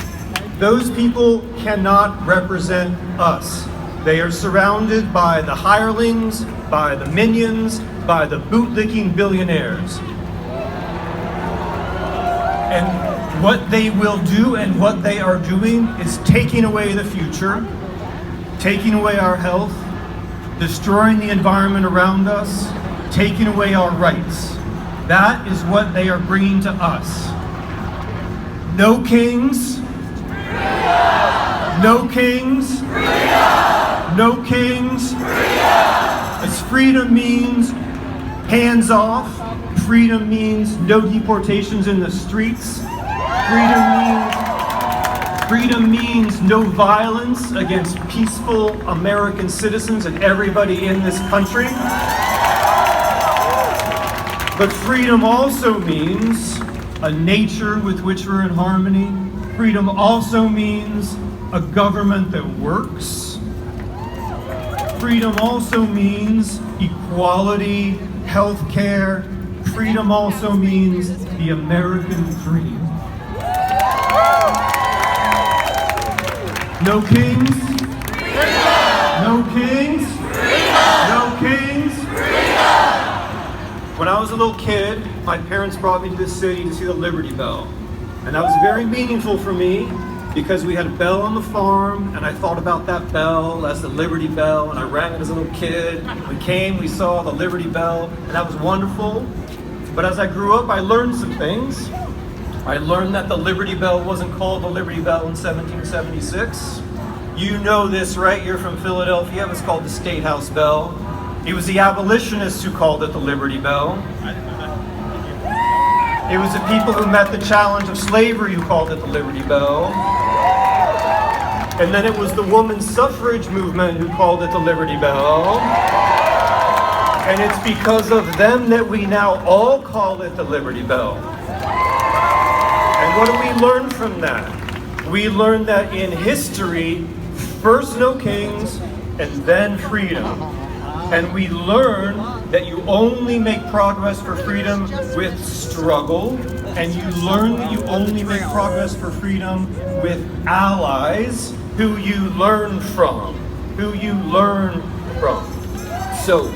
Those people cannot represent us. They are surrounded by the hirelings, by the minions, by the bootlicking billionaires. And what they will do and what they are doing is taking away the future, taking away our health, destroying the environment around us, taking away our rights. That is what they are bringing to us. No kings. No kings. No kings. As freedom means hands off. Freedom means no deportations in the streets. Freedom means no violence against peaceful American citizens and everybody in this country. But freedom also means a nature with which we're in harmony. Freedom also means a government that works. Freedom also means equality, health care. Freedom also means the American dream. No kings. No kings. No kings. When I was a little kid, my parents brought me to this city to see the Liberty Bell. And that was very meaningful for me because we had a bell on the farm and I thought about that bell as the Liberty Bell and I rang it as a little kid. We saw the Liberty Bell and that was wonderful. But as I grew up, I learned some things. I learned that the Liberty Bell wasn't called the Liberty Bell in 1776. You know this, right? You're from Philadelphia. It was called the State House Bell. It was the abolitionists who called it the Liberty Bell. It was the people who met the challenge of slavery who called it the Liberty Bell. And then it was the women's suffrage movement who called it the Liberty Bell. And it's because of them that we now all call it the Liberty Bell. And what do we learn from that? We learn that in history, first no kings and then freedom. And we learn that you only make progress for freedom with struggle. And you learn that you only make progress for freedom with allies who you learn from. So,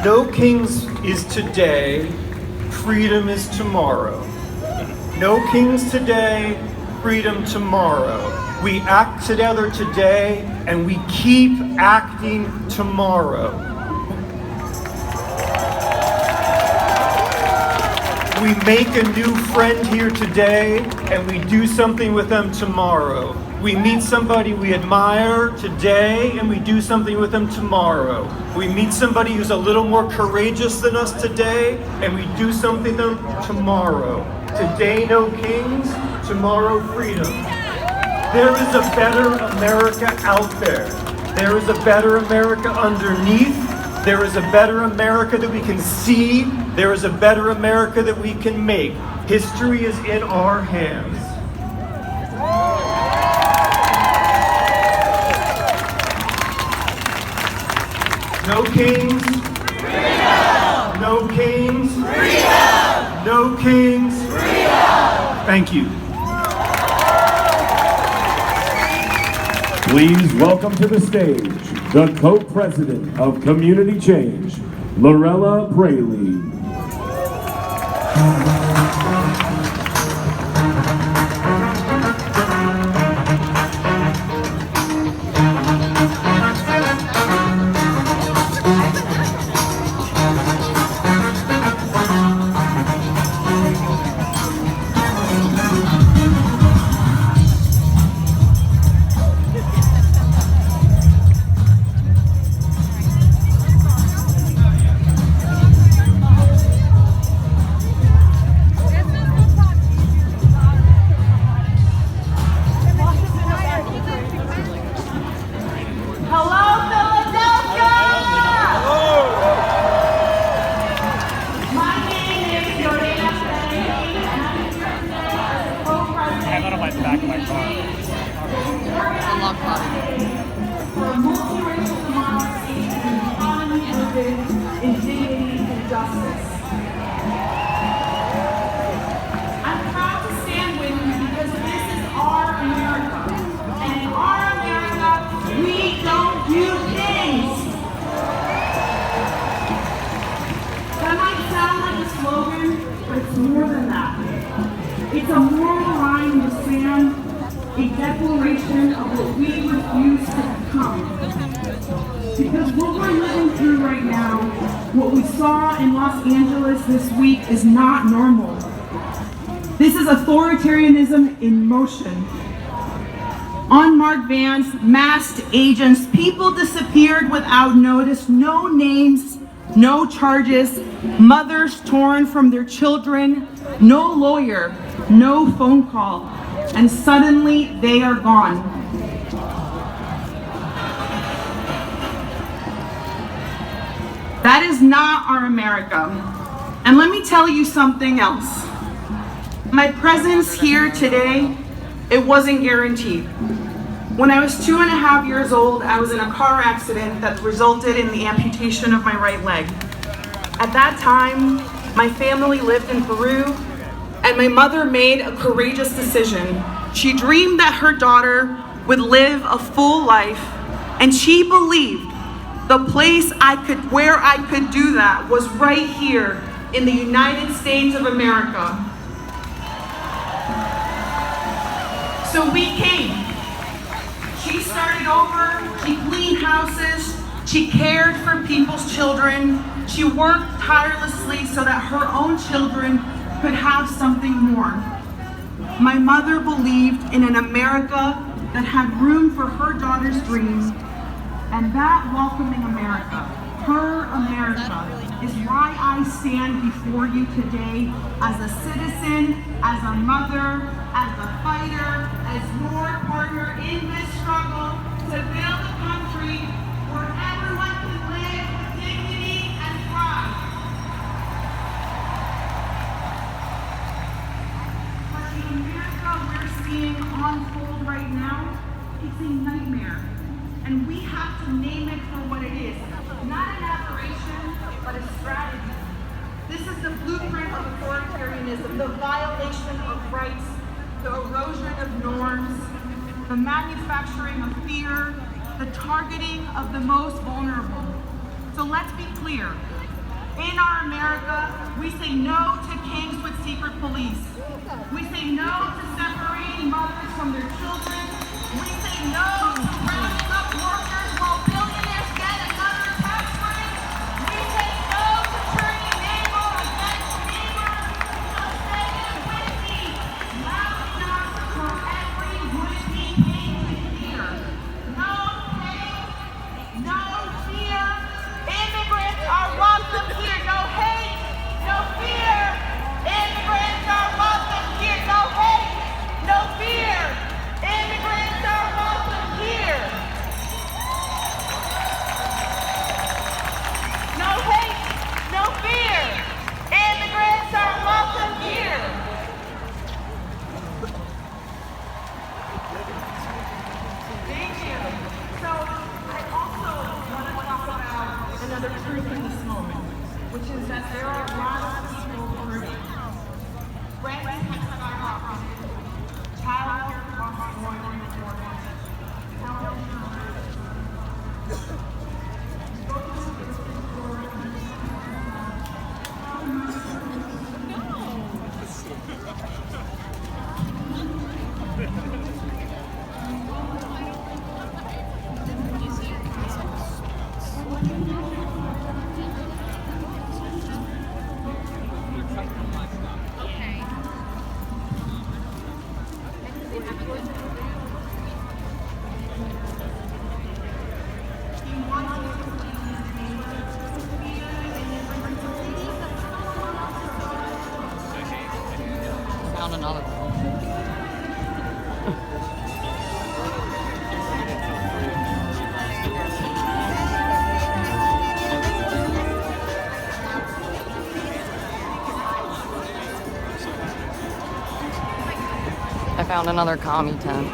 no kings is today, freedom is tomorrow. No kings today, freedom tomorrow. We act together today and we keep acting tomorrow. We make a new friend here today and we do something with them tomorrow. We meet somebody we admire today and we do something with them tomorrow. We meet somebody who's a little more courageous than us today and we do something with them tomorrow. Today no kings, tomorrow freedom. There is a better America out there. There is a better America underneath. There is a better America that we can see. There is a better America that we can make. History is in our hands. No kings. Freedom! No kings. Freedom! No kings. Freedom! Thank you. Please welcome to the stage the co-president of Community Change, Lorella Braley. Unlock body. For multiracial democracy grounded in dignity and justice. I'm proud to stand with you because this is our America. And in our America, we don't do kings. That might sound like a slogan, but it's more than that. It's a moral line in the sand, a declaration of what we refuse to become. Because what we're living through right now, what we saw in Los Angeles this week, is not normal. This is authoritarianism in motion. Unmarked vans, masked agents, people disappeared without notice, no names, no charges, mothers torn from their children, no lawyer, no phone call, and suddenly they are gone. That is not our America. And let me tell you something else. My presence here today, it wasn't guaranteed. When I was 2.5 years old, I was in a car accident that resulted in the amputation of my right leg. At that time, my family lived in Peru, and my mother made a courageous decision. She dreamed that her daughter would live a full life, and she believed the place where I could do that was right here in the United States of America. So we came. She started over, she cleaned houses, she cared for people's children, she worked tirelessly so that her own children could have something more. My mother believed in an America that had room for her daughter's dreams, and that welcoming America, her America, is why I stand before you today as a citizen, as a mother, as a fighter, as your partner in this struggle to build a country where everyone can live with dignity and thrive. But the America we're seeing unfold right now, it's a nightmare. And we have to name it for what it is. Not an aberration, but a strategy. This is the blueprint of authoritarianism, the violation of rights, the erosion of norms, the manufacturing of fear, the targeting of the most vulnerable. So let's be clear. In our America, we say no to kings with secret police. We say no to separating mothers from their children. We say no to rounding up workers while billionaires get another tax break. We say no to turning neighbor against neighbor. So say it with me, loud enough for every would-be king to hear. No hate, no fear. Immigrants are welcome here. No hate, no fear. Immigrants are welcome here. No hate, no fear. Immigrants are welcome here. No hate, no fear. Immigrants are welcome here. Thank you. So I also want to talk about another truth in this moment, which is that there are a lot of people hurting. Rent has skyrocketed. Child care costs more than before. Health insurance. Found another one. I found another commie tent.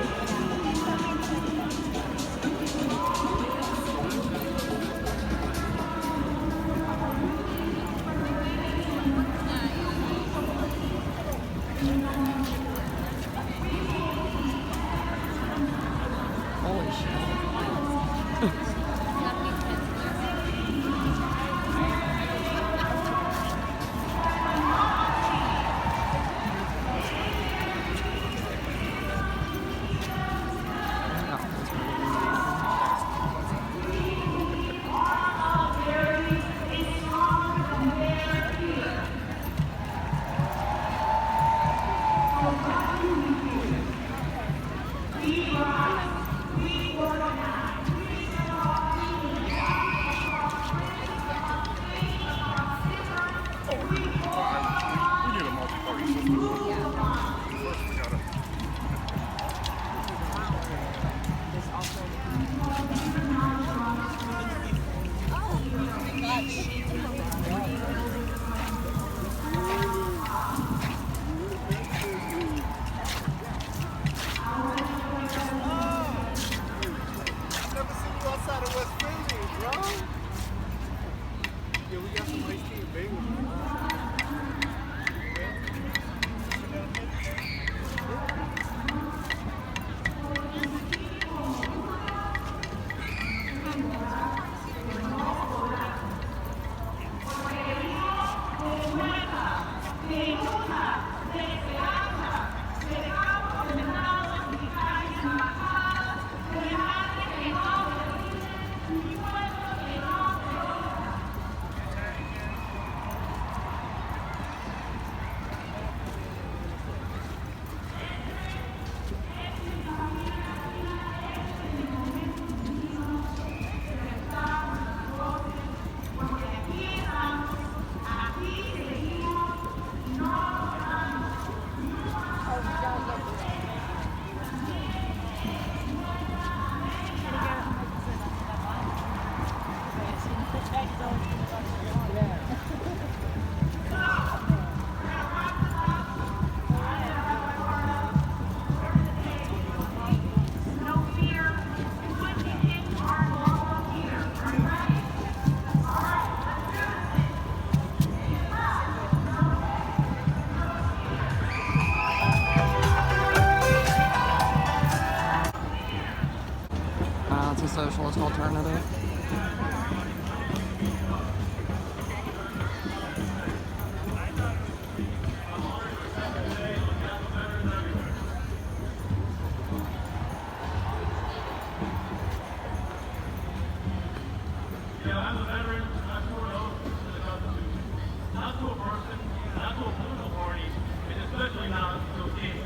socialist alternative. As a veteran, I swore an oath to the Constitution, not to a person, not to a political party, and especially not to a king.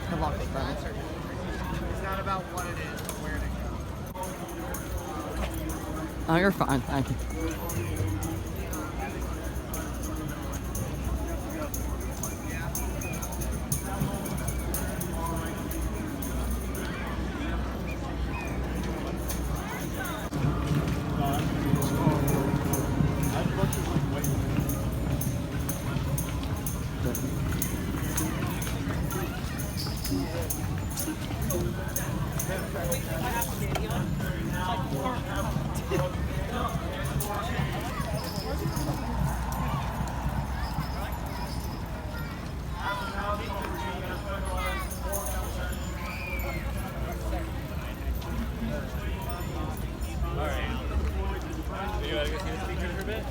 Good luck with that. It's not about what it is, but where to go. Oh, you're fine. Thank you. You want to go see the speaker for a bit?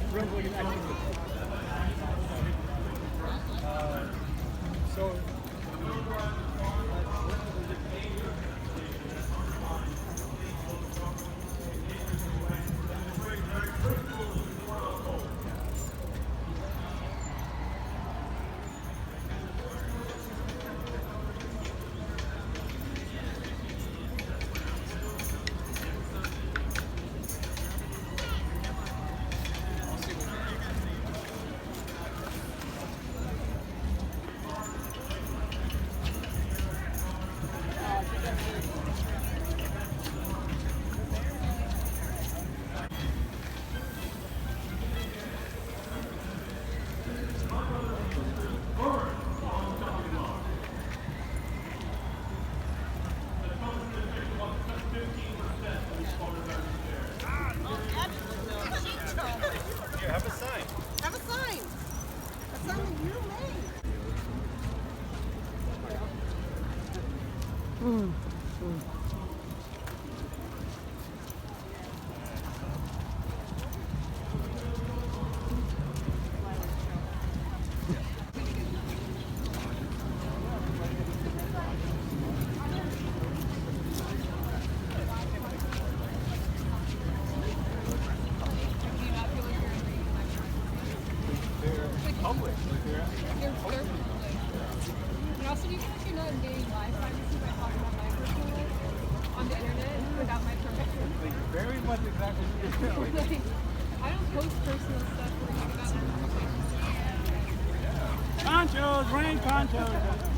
Have a sign. Have a sign. That's something you made. Public. And also, do you feel like you're not invading my privacy by talking about my personal life on the internet without my permission? Very much exactly what you're doing. Like, I don't post personal stuff about Ponchos, rain ponchos.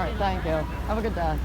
right, thank you. Have a good day.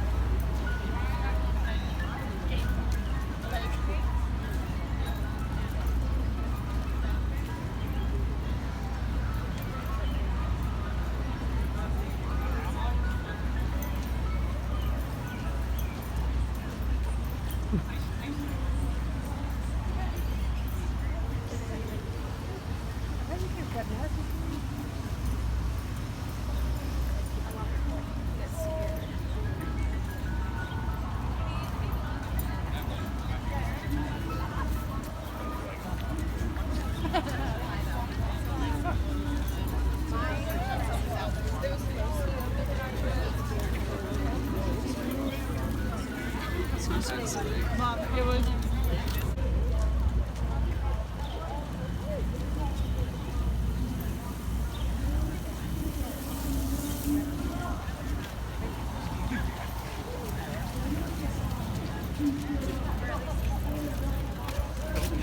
Mom, it was.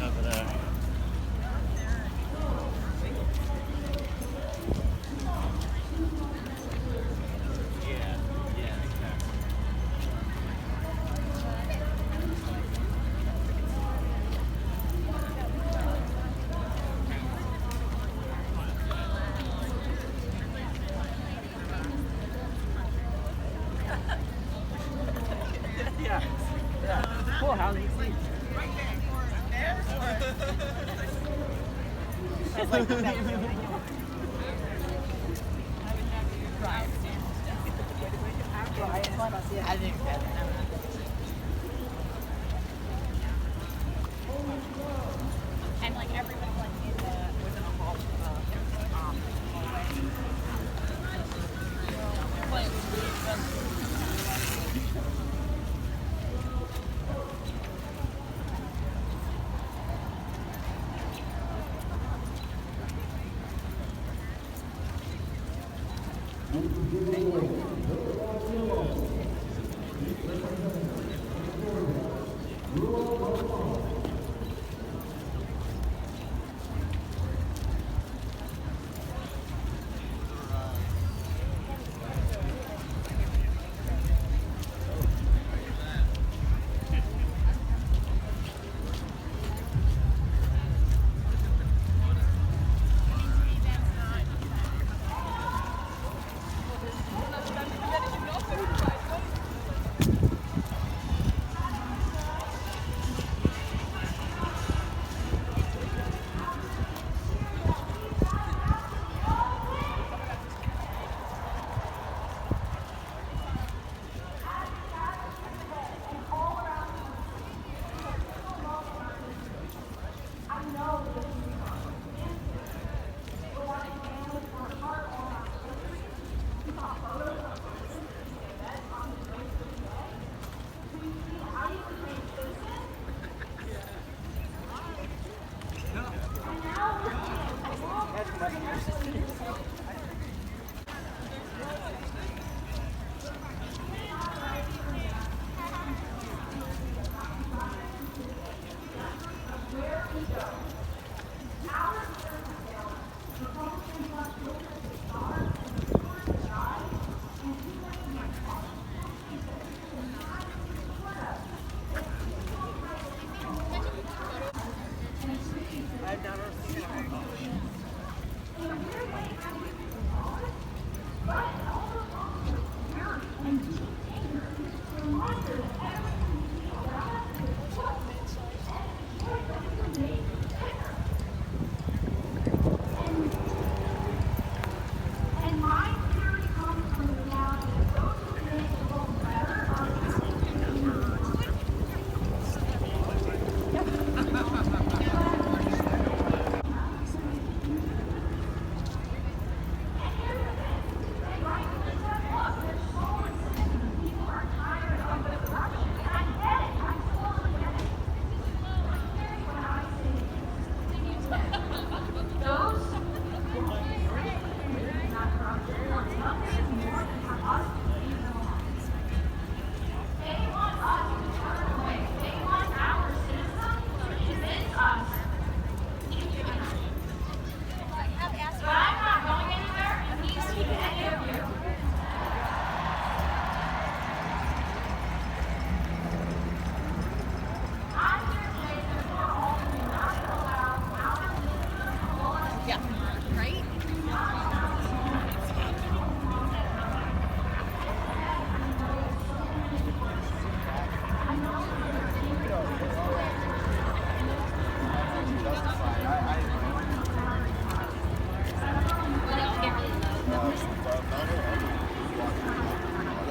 Over there. Cool, how do you sleep? I didn't get it. And like everyone like in the was in a hall Thank you.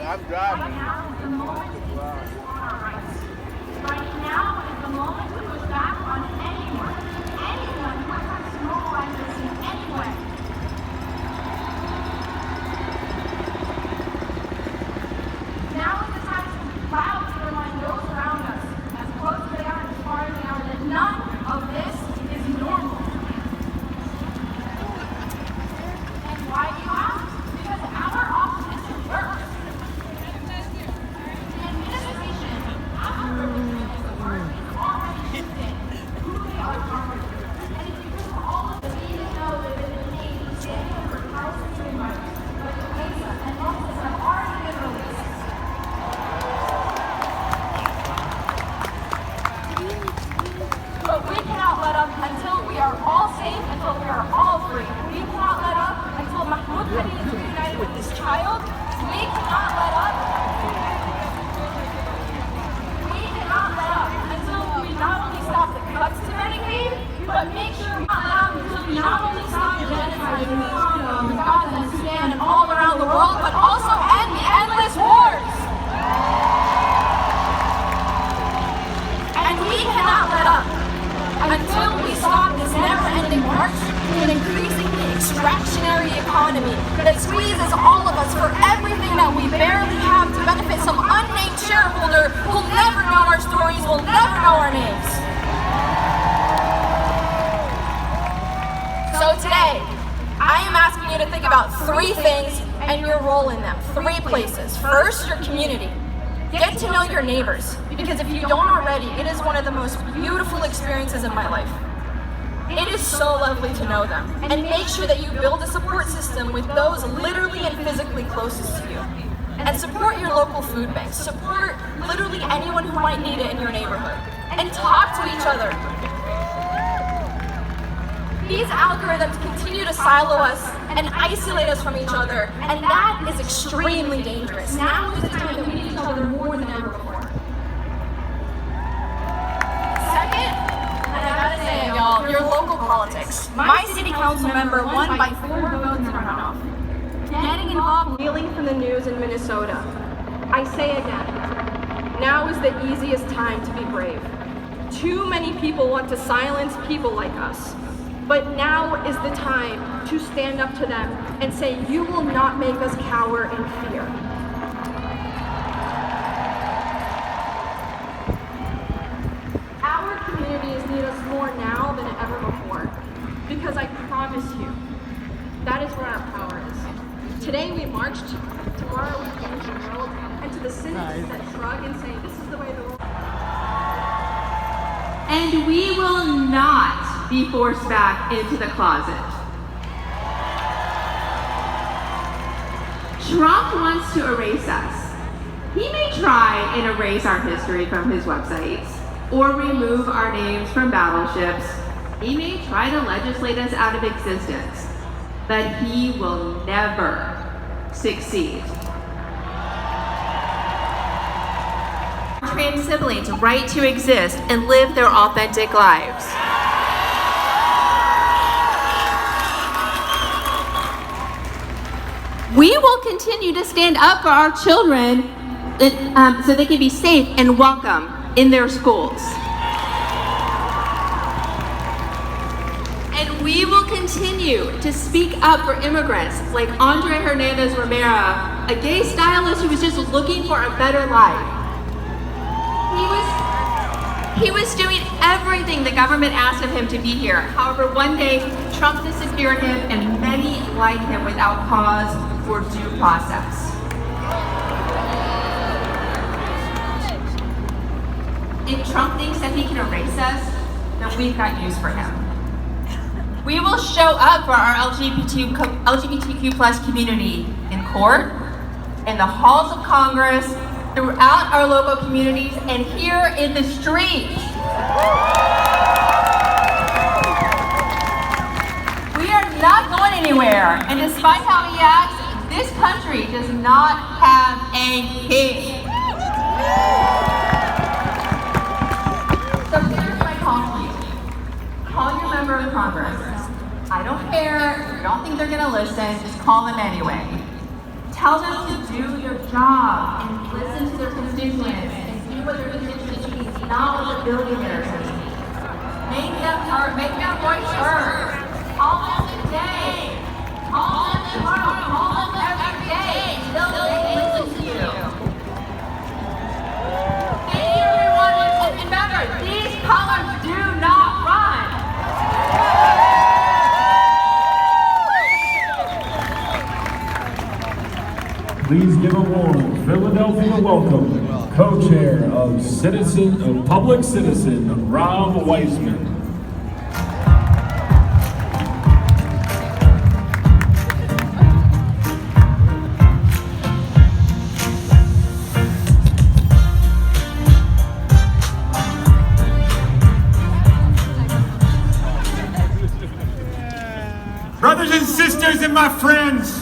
I'm driving. Right now is the moment to stand on our rights. Right now is the moment to push back on anyone who attempts to mobilize us in any way. Now is the time to be proud to remind those around us, as close as they are and as far as they are, that none of this is normal. And why do you ask? Because our opposition works. The administration, after the word, is already shifted who they are targeting. And it's because of all of this, we need to know that the name standing up for Palestinian rights, like Asa and Moses, have already been released. But we cannot let up until we are all safe, until we are all free. We cannot let up until Mahmoud Hadid is reunited with his child. We cannot let up. We cannot let up until we not only stop the cuts to Medicaid, but make sure we not let up until we not only stop the genocide in Gaza and Sudan and all around the world, but also end the endless wars. And we cannot let up until we stop this never-ending march to an increasingly extractionary economy that squeezes all of us for everything that we barely have to benefit some unnamed shareholder who'll never know our stories, will never know our names. So today, I am asking you to think about three things and your role in them. Three places. First, your community. Get to know your neighbors, because if you don't already, it is one of the most beautiful experiences in my life. It is so lovely to know them, and make sure that you build a support system with those literally and physically closest to you. And support your local food banks, support literally anyone who might need it in your neighborhood, and talk to each other. These algorithms continue to silo us and isolate us from each other, and that is extremely dangerous. Now is the time that we need each other more than ever before. Second, and I gotta say it, y'all, your local politics. My city council member won by 4 votes in a runoff. Getting involved, reeling from the news in Minnesota. I say again, now is the easiest time to be brave. Too many people want to silence people like us. But now is the time to stand up to them and say, you will not make us cower in fear. Our communities need us more now than ever before, because I promise you, that is where our power is. Today we marched, tomorrow we change the world, and to the cynics that shrug and say, this is the way the world. And we will not be forced back into the closet. Trump wants to erase us. He may try and erase our history from his websites, or remove our names from battleships. He may try to legislate us out of existence, but he will never succeed. Trans siblings' right to exist and live their authentic lives. We will continue to stand up for our children so they can be safe and welcome in their schools. And we will continue to speak up for immigrants like Andre Hernandez Romero, a gay stylist who was just looking for a better life. He was doing everything the government asked of him to be here. However, one day, Trump disappeared him and many like him without cause or due process. If Trump thinks that he can erase us, then we've got news for him. We will show up for our LGBTQ plus community in court, in the halls of Congress, throughout our local communities, and here in the streets. We are not going anywhere, and despite how he acts, this country does not have a king. So here's my call to you. Call your member of Congress. I don't care if you don't think they're gonna listen, just call them anyway. Tell them to do their job and listen to their constituents and do what their constituents need, not what the billionaires need. Make their voice heard. Call them today. Call them tomorrow. Call them every day until they listen to you. Thank you, everyone. And remember, these colors do not run. Please give a warm Philadelphia welcome, co-chair of Public Citizen, Rob Weissman. Brothers and sisters and my friends,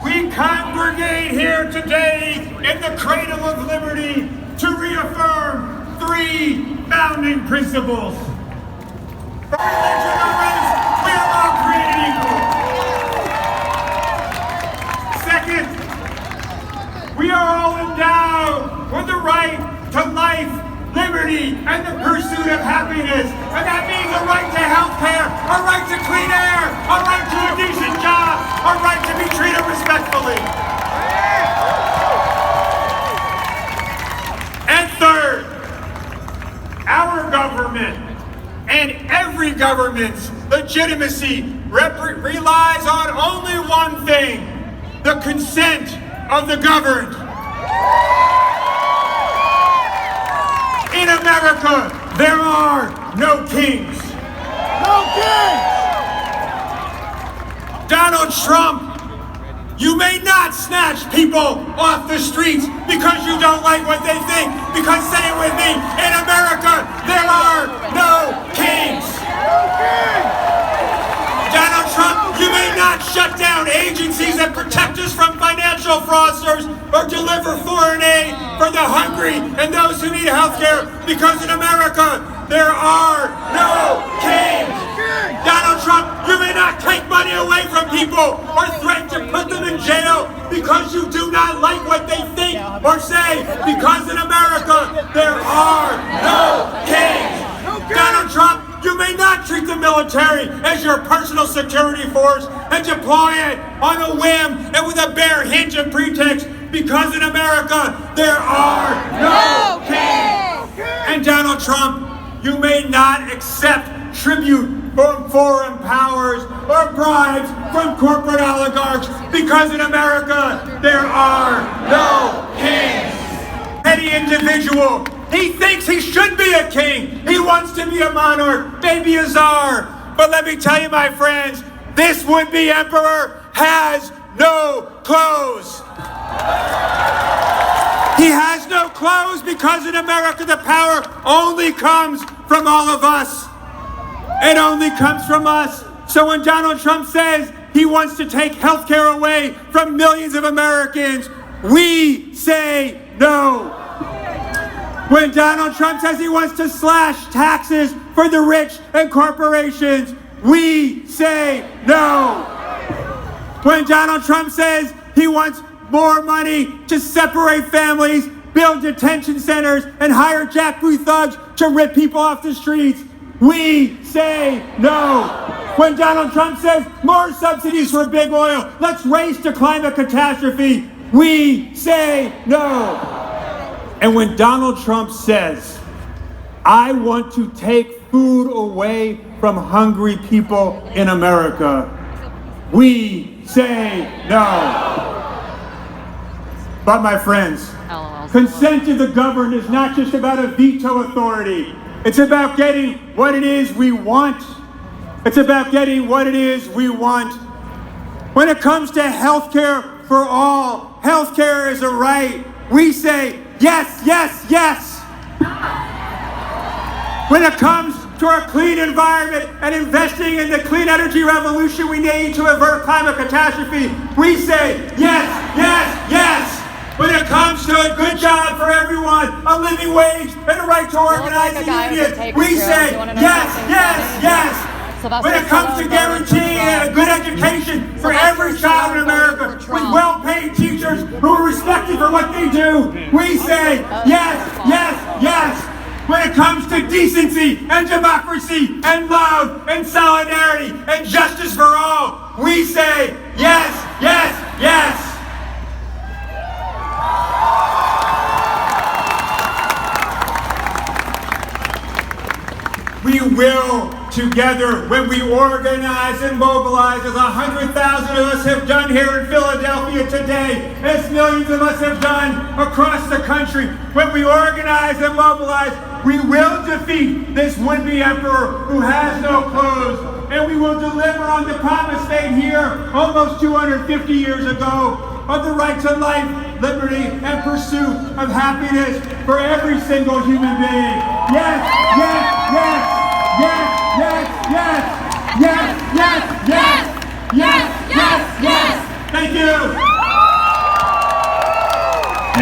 we congregate here today in the cradle of liberty to reaffirm 3 founding principles. For religion or race, we are all created equal. Second, we are all endowed with the right to life, liberty, and the pursuit of happiness. And that means a right to health care, a right to clean air, a right to a decent job, a right to be treated respectfully. And third, our government and every government's legitimacy relies on only one thing: the consent of the governed. In America, there are no kings. No kings! Donald Trump, you may not snatch people off the streets because you don't like what they think, because, say it with me, in America, there are no kings. No kings! Donald Trump, you may not shut down agencies that protect us from financial fraudsters or deliver foreign aid for the hungry and those who need health care, because in America, there are no kings. Donald Trump, you may not take money away from people or threaten to put them in jail because you do not like what they think or say, because in America, there are no kings. Donald Trump, you may not treat the military as your personal security force and deploy it on a whim and with a bare hint of pretext, because in America, there are no kings. And Donald Trump, you may not accept tribute from foreign powers or bribes from corporate oligarchs, because in America, there are no kings. Any individual, he thinks he should be a king. He wants to be a monarch, maybe a czar. But let me tell you, my friends, this would-be emperor has no clothes. He has no clothes because in America the power only comes from all of us. It only comes from us. So when Donald Trump says he wants to take health care away from millions of Americans, we say no. When Donald Trump says he wants to slash taxes for the rich and corporations, we say no. When Donald Trump says he wants more money to separate families, build detention centers, and hire jackboot thugs to rip people off the streets, we say no. When Donald Trump says more subsidies for big oil, let's race to climate catastrophe, we say no. And when Donald Trump says, I want to take food away from hungry people in America, we say no. But my friends, consent of the governed is not just about a veto authority. It's about getting what it is we want. It's about getting what it is we want. When it comes to health care for all, health care is a right. We say yes, yes, yes. When it comes to our clean environment and investing in the clean energy revolution we need to avert climate catastrophe, we say yes, yes, yes. When it comes to a good job for everyone, a living wage, and a right to organize a union, we say yes, yes, yes. Sylvester when it comes to Stallone guaranteeing a good education for every child in America, with well-paid teachers who are respected for what they do, we say yes, yes, yes. When it comes to decency and democracy and love and solidarity and justice for all, we say yes, yes, yes. We will together, when we organize and mobilize, as 100,000 of us have done here in Philadelphia today, as millions of us have done across the country, when we organize and mobilize, we will defeat this would-be emperor who has no clothes, and we will deliver on the promise made here almost 250 years ago of the right to life, liberty, and pursuit of happiness for every single human being. Yes, yes, yes, yes, yes, yes, yes, yes, yes, yes, yes, yes. Thank you.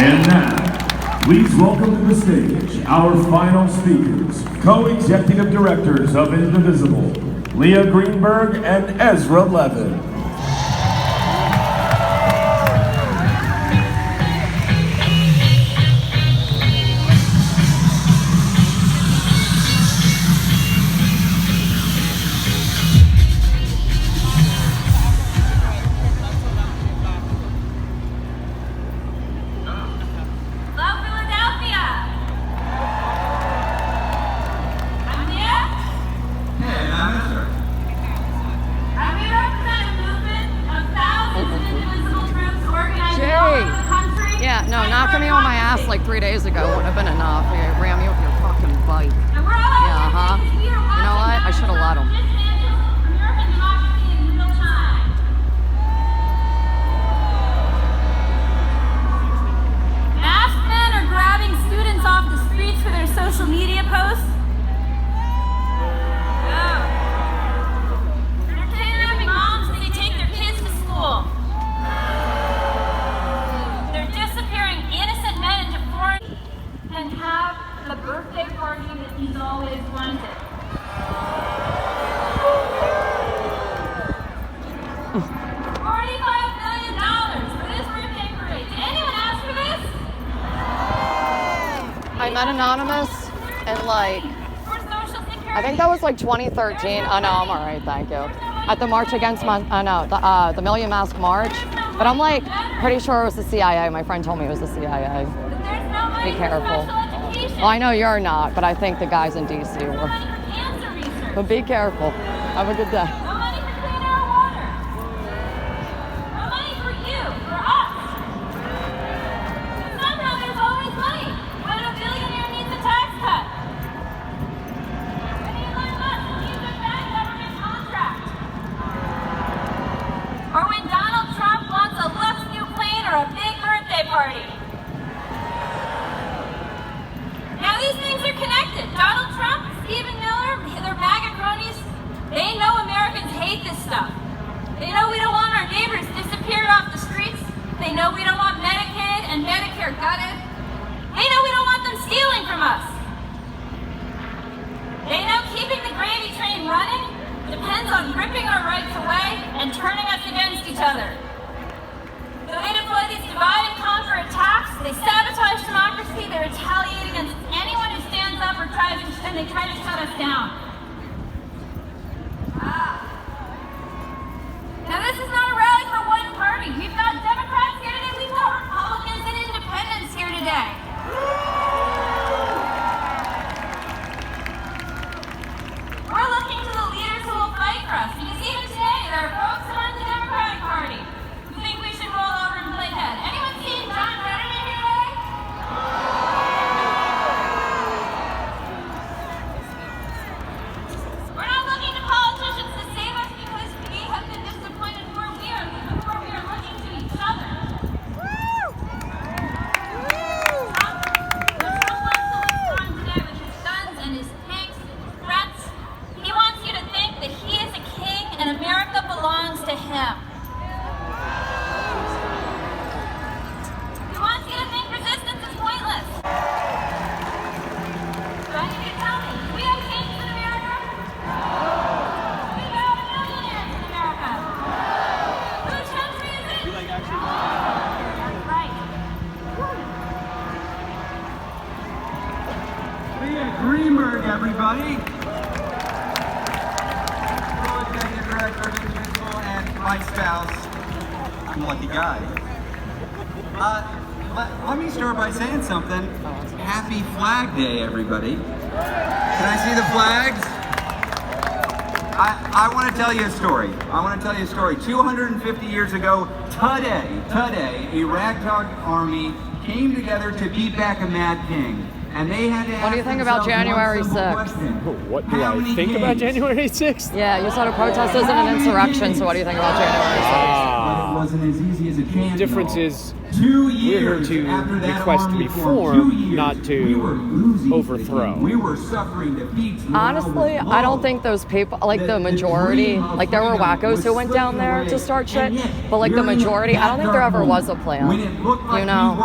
And now, please welcome to the stage our final speakers, co-executive directors of Indivisible, Leah Greenberg and Ezra Levin. Knocking me on my ass like 3 days ago wouldn't have been enough. You ran me with your fucking bike. Yeah, huh? You know what? I should have let him. Masked men are grabbing students off the streets for their social media posts. They're kidnapping moms as they take their kids to school. Innocent men into foreign and have the birthday party that he's always wanted. $45 million for this birthday parade. Did anyone ask for this? I met Anonymous and I think that was like 2013. Oh no, I'm all right, thank you. At the March Against the Million Mask March. But I'm like pretty sure it was the CIA. My friend told me it was the CIA. Be careful. Well, I know you're not, but I think the guys in DC were. But be careful. Have a good day. No money for clean our water. No money for you, for us. But somehow there's always money when a billionaire needs a tax cut. When Elon Musk needs a bad government contract. Or when Donald Trump wants a Lux new plane or a big birthday party. Now these things are connected. Donald Trump, Stephen Miller, their MAGA cronies, they know Americans hate this stuff. They know we don't want our neighbors disappeared off the streets. They know we don't want Medicaid and Medicare gutted. They know we don't want them stealing from us. They know keeping the gravy train running depends on ripping our rights away and turning us against each other. So they deploy these divide and conquer attacks, they sabotage democracy, they retaliate against anyone who stands up or and they try to shut us down. Now this is not a rally for one party. We've got Democrats here today, we've got Republicans and Independents here today. We're looking to the leaders who will fight for us, because even today there are folks among the Democratic Party who think we should roll over and play dead. Anyone seen John Brennan in here today? Leah Greenberg, everybody. Co-executive director of Indivisible, and my spouse. I'm a lucky guy. Let me start by saying something. Happy Flag Day, everybody. Can I see the flags? I want to tell you a story. 250 years ago, today, a ragtag army came together to beat back a mad king. And they had to What do you think about January 6th? What do I think about January 6th? Yeah, you said a protest isn't an insurrection, so what do you think about January 6th? It wasn't as easy as it can. The difference is 2 we're here years to after that request army reform, formed, 2 years, not we were to losing overthrow. We were suffering defeats. Honestly, I don't think those people, like the majority, like there were wackos who went down there to start shit, but like the majority, I don't think there ever was a plan, you know?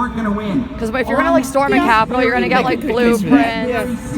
Because if you're gonna like storm a Capitol, you're gonna get like blueprints,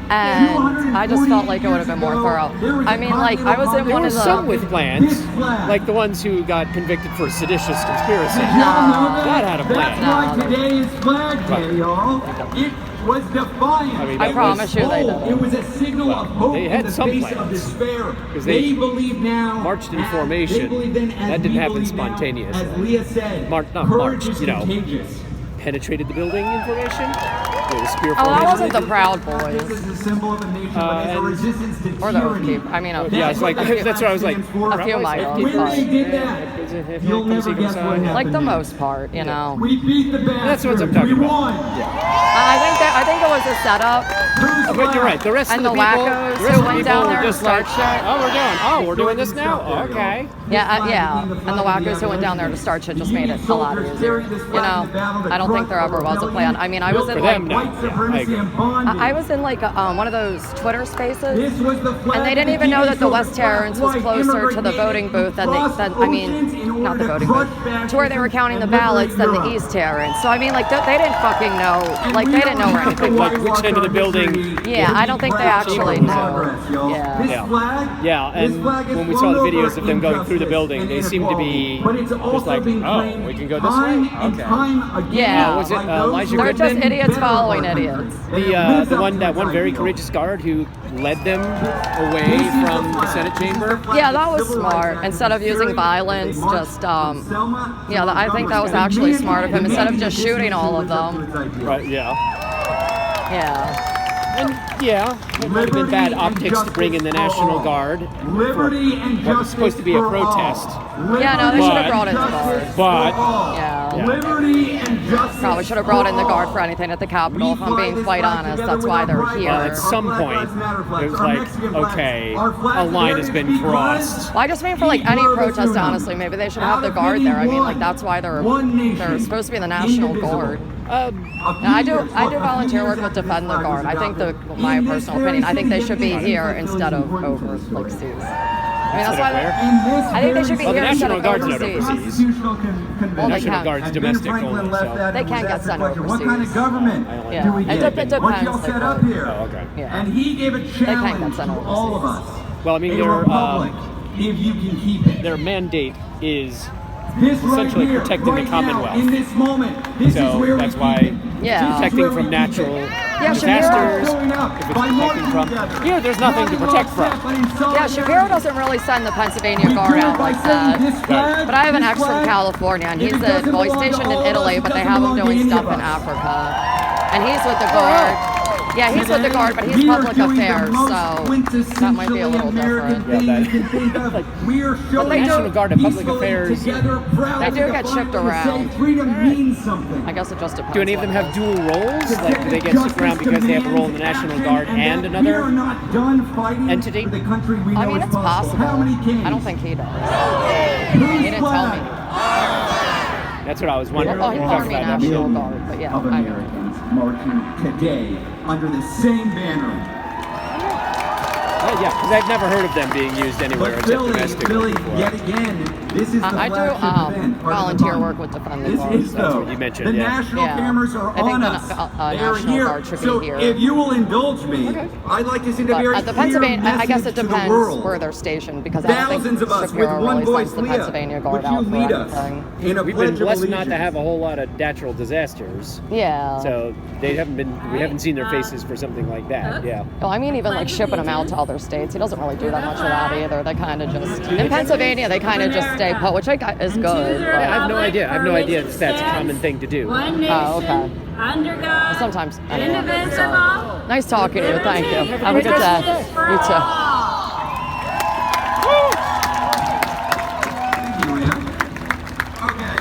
and I just felt like it would have been more thorough. I mean, like I was in There one were of the... some with plans, like the ones who got convicted for seditious conspiracy. That had a plan. That's why today is Flag Day, y'all. It was defiant. I mean, I promise you they did. It was a signal of hope They had in the some face plans. of despair. Because They believe now. marched in They formation. believe then, as That didn't we happen believe now, spontaneously. As Leah said, Not courage marched, is you know. contagious. Penetrated the building in formation. The spear Oh, that formation. wasn't the Proud This Boys. is a symbol of a nation, but it's a and- resistance to Or the tyranny. Oath I mean, Yeah, it's like that's what I was like. a few might have, When but they did that, you'll never guess what happened. like the most part, you know. We beat the bastards. That's what I'm talking we about. won. I think it was a setup. But you're right. The rest And of the the people, wackos the rest who of the went people down were there to just start like, shit. we're doing this now. Okay. Yeah, and the wackos who went down there to start shit just made it a lot easier. You know, I don't think there ever was a plan. I mean, I was in For like, them, no. Yeah, I agree. I was in like one of those Twitter spaces, This was the flag and they didn't even know that the West Terrence was closer to the voting booth than I mean, not the voting booth, to where they were counting the ballots than the East Terrence. So I mean, like they didn't fucking know, like they didn't know where anything was. Like which end of the building? Yeah, I don't think they actually knew. Yeah. Yeah, and when we saw the videos of them going through the building, they seemed to be just like, oh, we can go this way? Okay. Yeah. Was it Elijah They're just Goodman? idiots following idiots. That one very courageous guard who led them away from the Senate chamber. Yeah, that was smart. Instead of using violence, just I think that was actually smart of him. Instead of just shooting all of them. Right. Yeah. Yeah. And yeah, it might have been bad optics to bring in the National Guard for what was supposed to be a protest. Yeah, no, they should have brought in the guard. But yeah. Liberty and justice. Probably should have brought in the guard for anything at the Capitol, if I'm being quite honest. That's why they're here. At some point, it was like, okay, a line has been crossed. Well, I just mean for like any protest, honestly, maybe they should have the guard there. I mean, like that's why they're supposed to be the National Guard. I do volunteer work with Defend the Guard. I think my personal opinion, I think they should be here instead of overseas. I mean, that's why I think they should be here instead of overseas. Well, they National Guard's domestic only, so. They can't get sent overseas. What kind of government do we get? It depends. What y'all set up here? Oh, okay. Yeah. And he gave a They can't get challenge sent to overseas. all of us. Well, I mean, A republic, if you can keep it. their mandate is This right essentially here, protecting right the Commonwealth. Now, in this moment, this is So where that's we why keep it. protecting from natural disasters, if it's protecting from here, there's nothing to protect from. Yeah, Shapiro doesn't really send the Pennsylvania Guard out like that. But I have an ex from California, and he's stationed in Italy, but they have him doing stuff in Africa. And he's with the Guard. Yeah, he's with the Guard, but he's public affairs, so that might be a little different. But the National Guard of Public Affairs, They do get shipped around. Freedom means something. I guess it just depends. do any of them have dual roles? Like, do they get shipped around because they have a role in the National Guard and another entity? I mean, it's possible. I don't think he does. He didn't tell me. That's what I was wondering. Well, he when we called talked me about National that. Guard, but yeah, Of I know. Americans marching today under the same banner. Yeah, because I've never heard of them being used anywhere But except domestically Billy, before. yet again, this is the I do flagship event. part of the volunteer fund. work with Defend the This Guard. is, though, what you mentioned, the yeah. national Yeah. cameras are I think on the us. They are National here. Guard should So be here. if you will indulge me, I'd like to send a But very at the clear Pennsylvania, I guess message it to the depends world. where they're stationed because I don't Thousands think of us with Shapiro one really voice, sends the Leah, Pennsylvania Guard would you out for lead us anything. in a We've pledge been of blessed not allegiance? to have a whole lot of natural disasters. Yeah. So we haven't seen their faces for something like that. Yeah. Well, I mean, even like shipping them out to other states, he doesn't really do that much of that either. They kind of just in Pennsylvania, they kind of just stay put, which is good. But I have no idea. I have no idea if that's a common thing to do. Oh, okay. Under God, Sometimes. Anyway, indivisible. so, nice talking to you. Thank you. Have a good day. You too. Okay.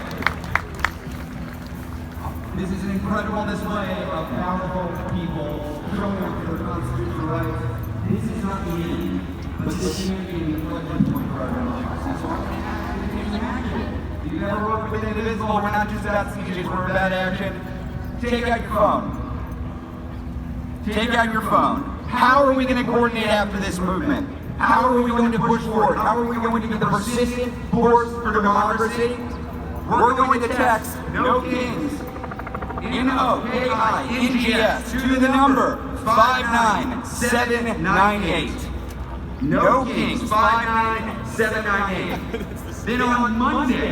This is an incredible display of powerful people showing up for their constitutional rights. This is not the end, but this is an inflection point for our democracy. So I'm going to ask you to take some action. If you've ever worked with Indivisible, we're not just about speeches, we're about action. Take out your phone. Take out your phone. How are we going to coordinate after this movement? How are we going to push forward? How are we going to be the persistent force for democracy? We're going to text No Kings, NOKINGS, to the number 59798. No Kings, 59798. Then on Monday,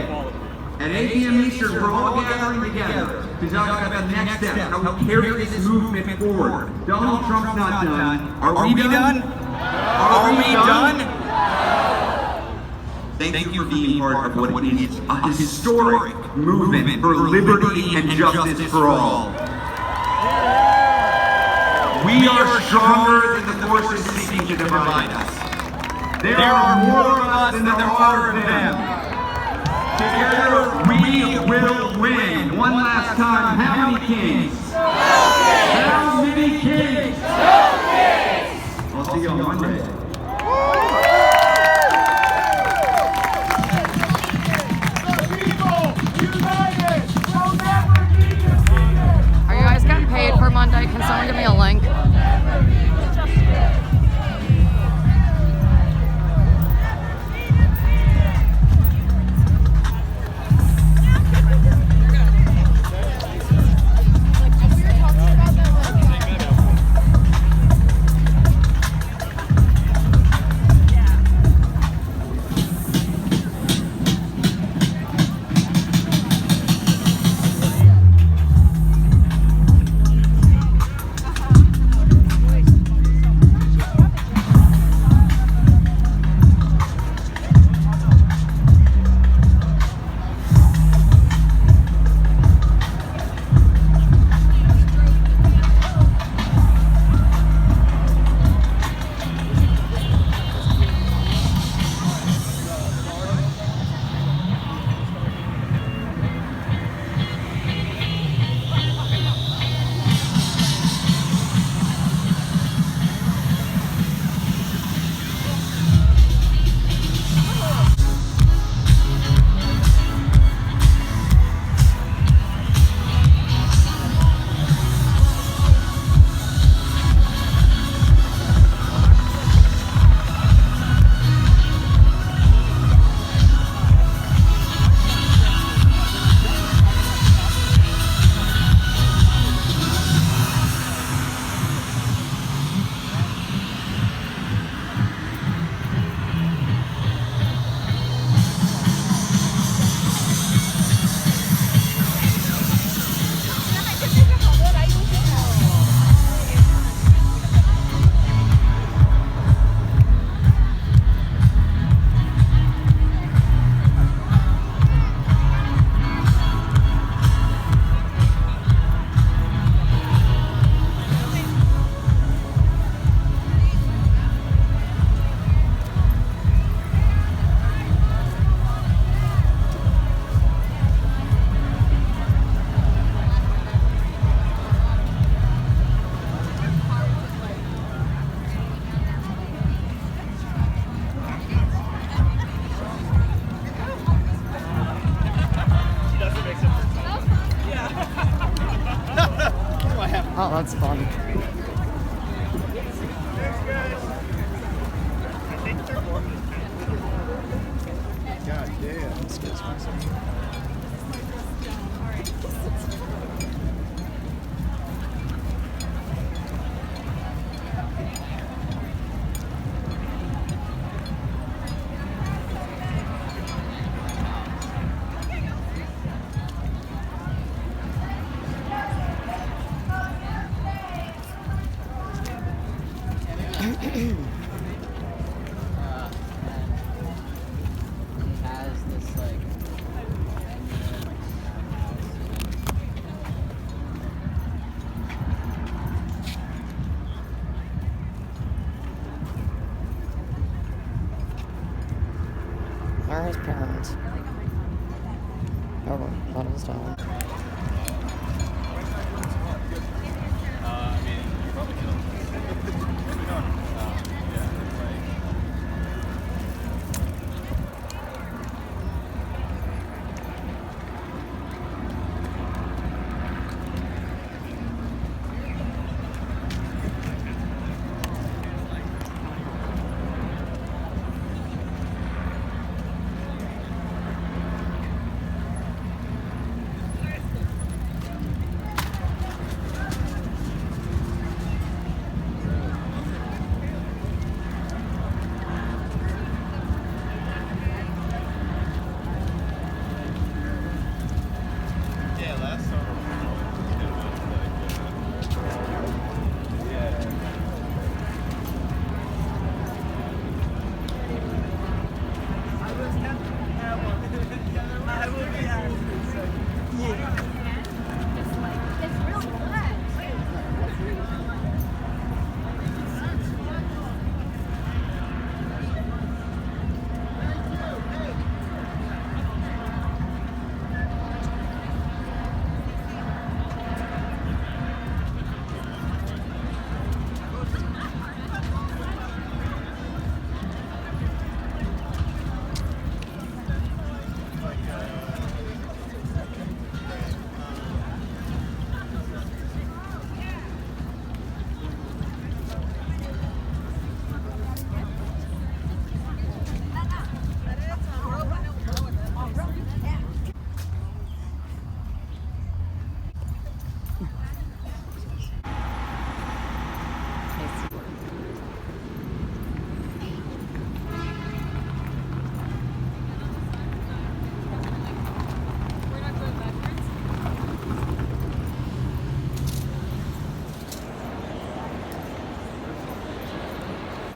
at 8 p.m. Eastern, we're all gathering together to talk about the next step, how we carry this movement forward. Donald Trump's not done. Are we done? Are we done? Thank you for being part of what is a historic movement for liberty and justice for all. We are stronger than the forces seeking to divide us. There are more of us than there are of them. Together we will win. One last time, how many kings? How many kings? I'll see you on Monday. Are you guys getting paid for Monday? Can someone give me a link? Oh, that's fun. Where are his parents? Oh, that was down.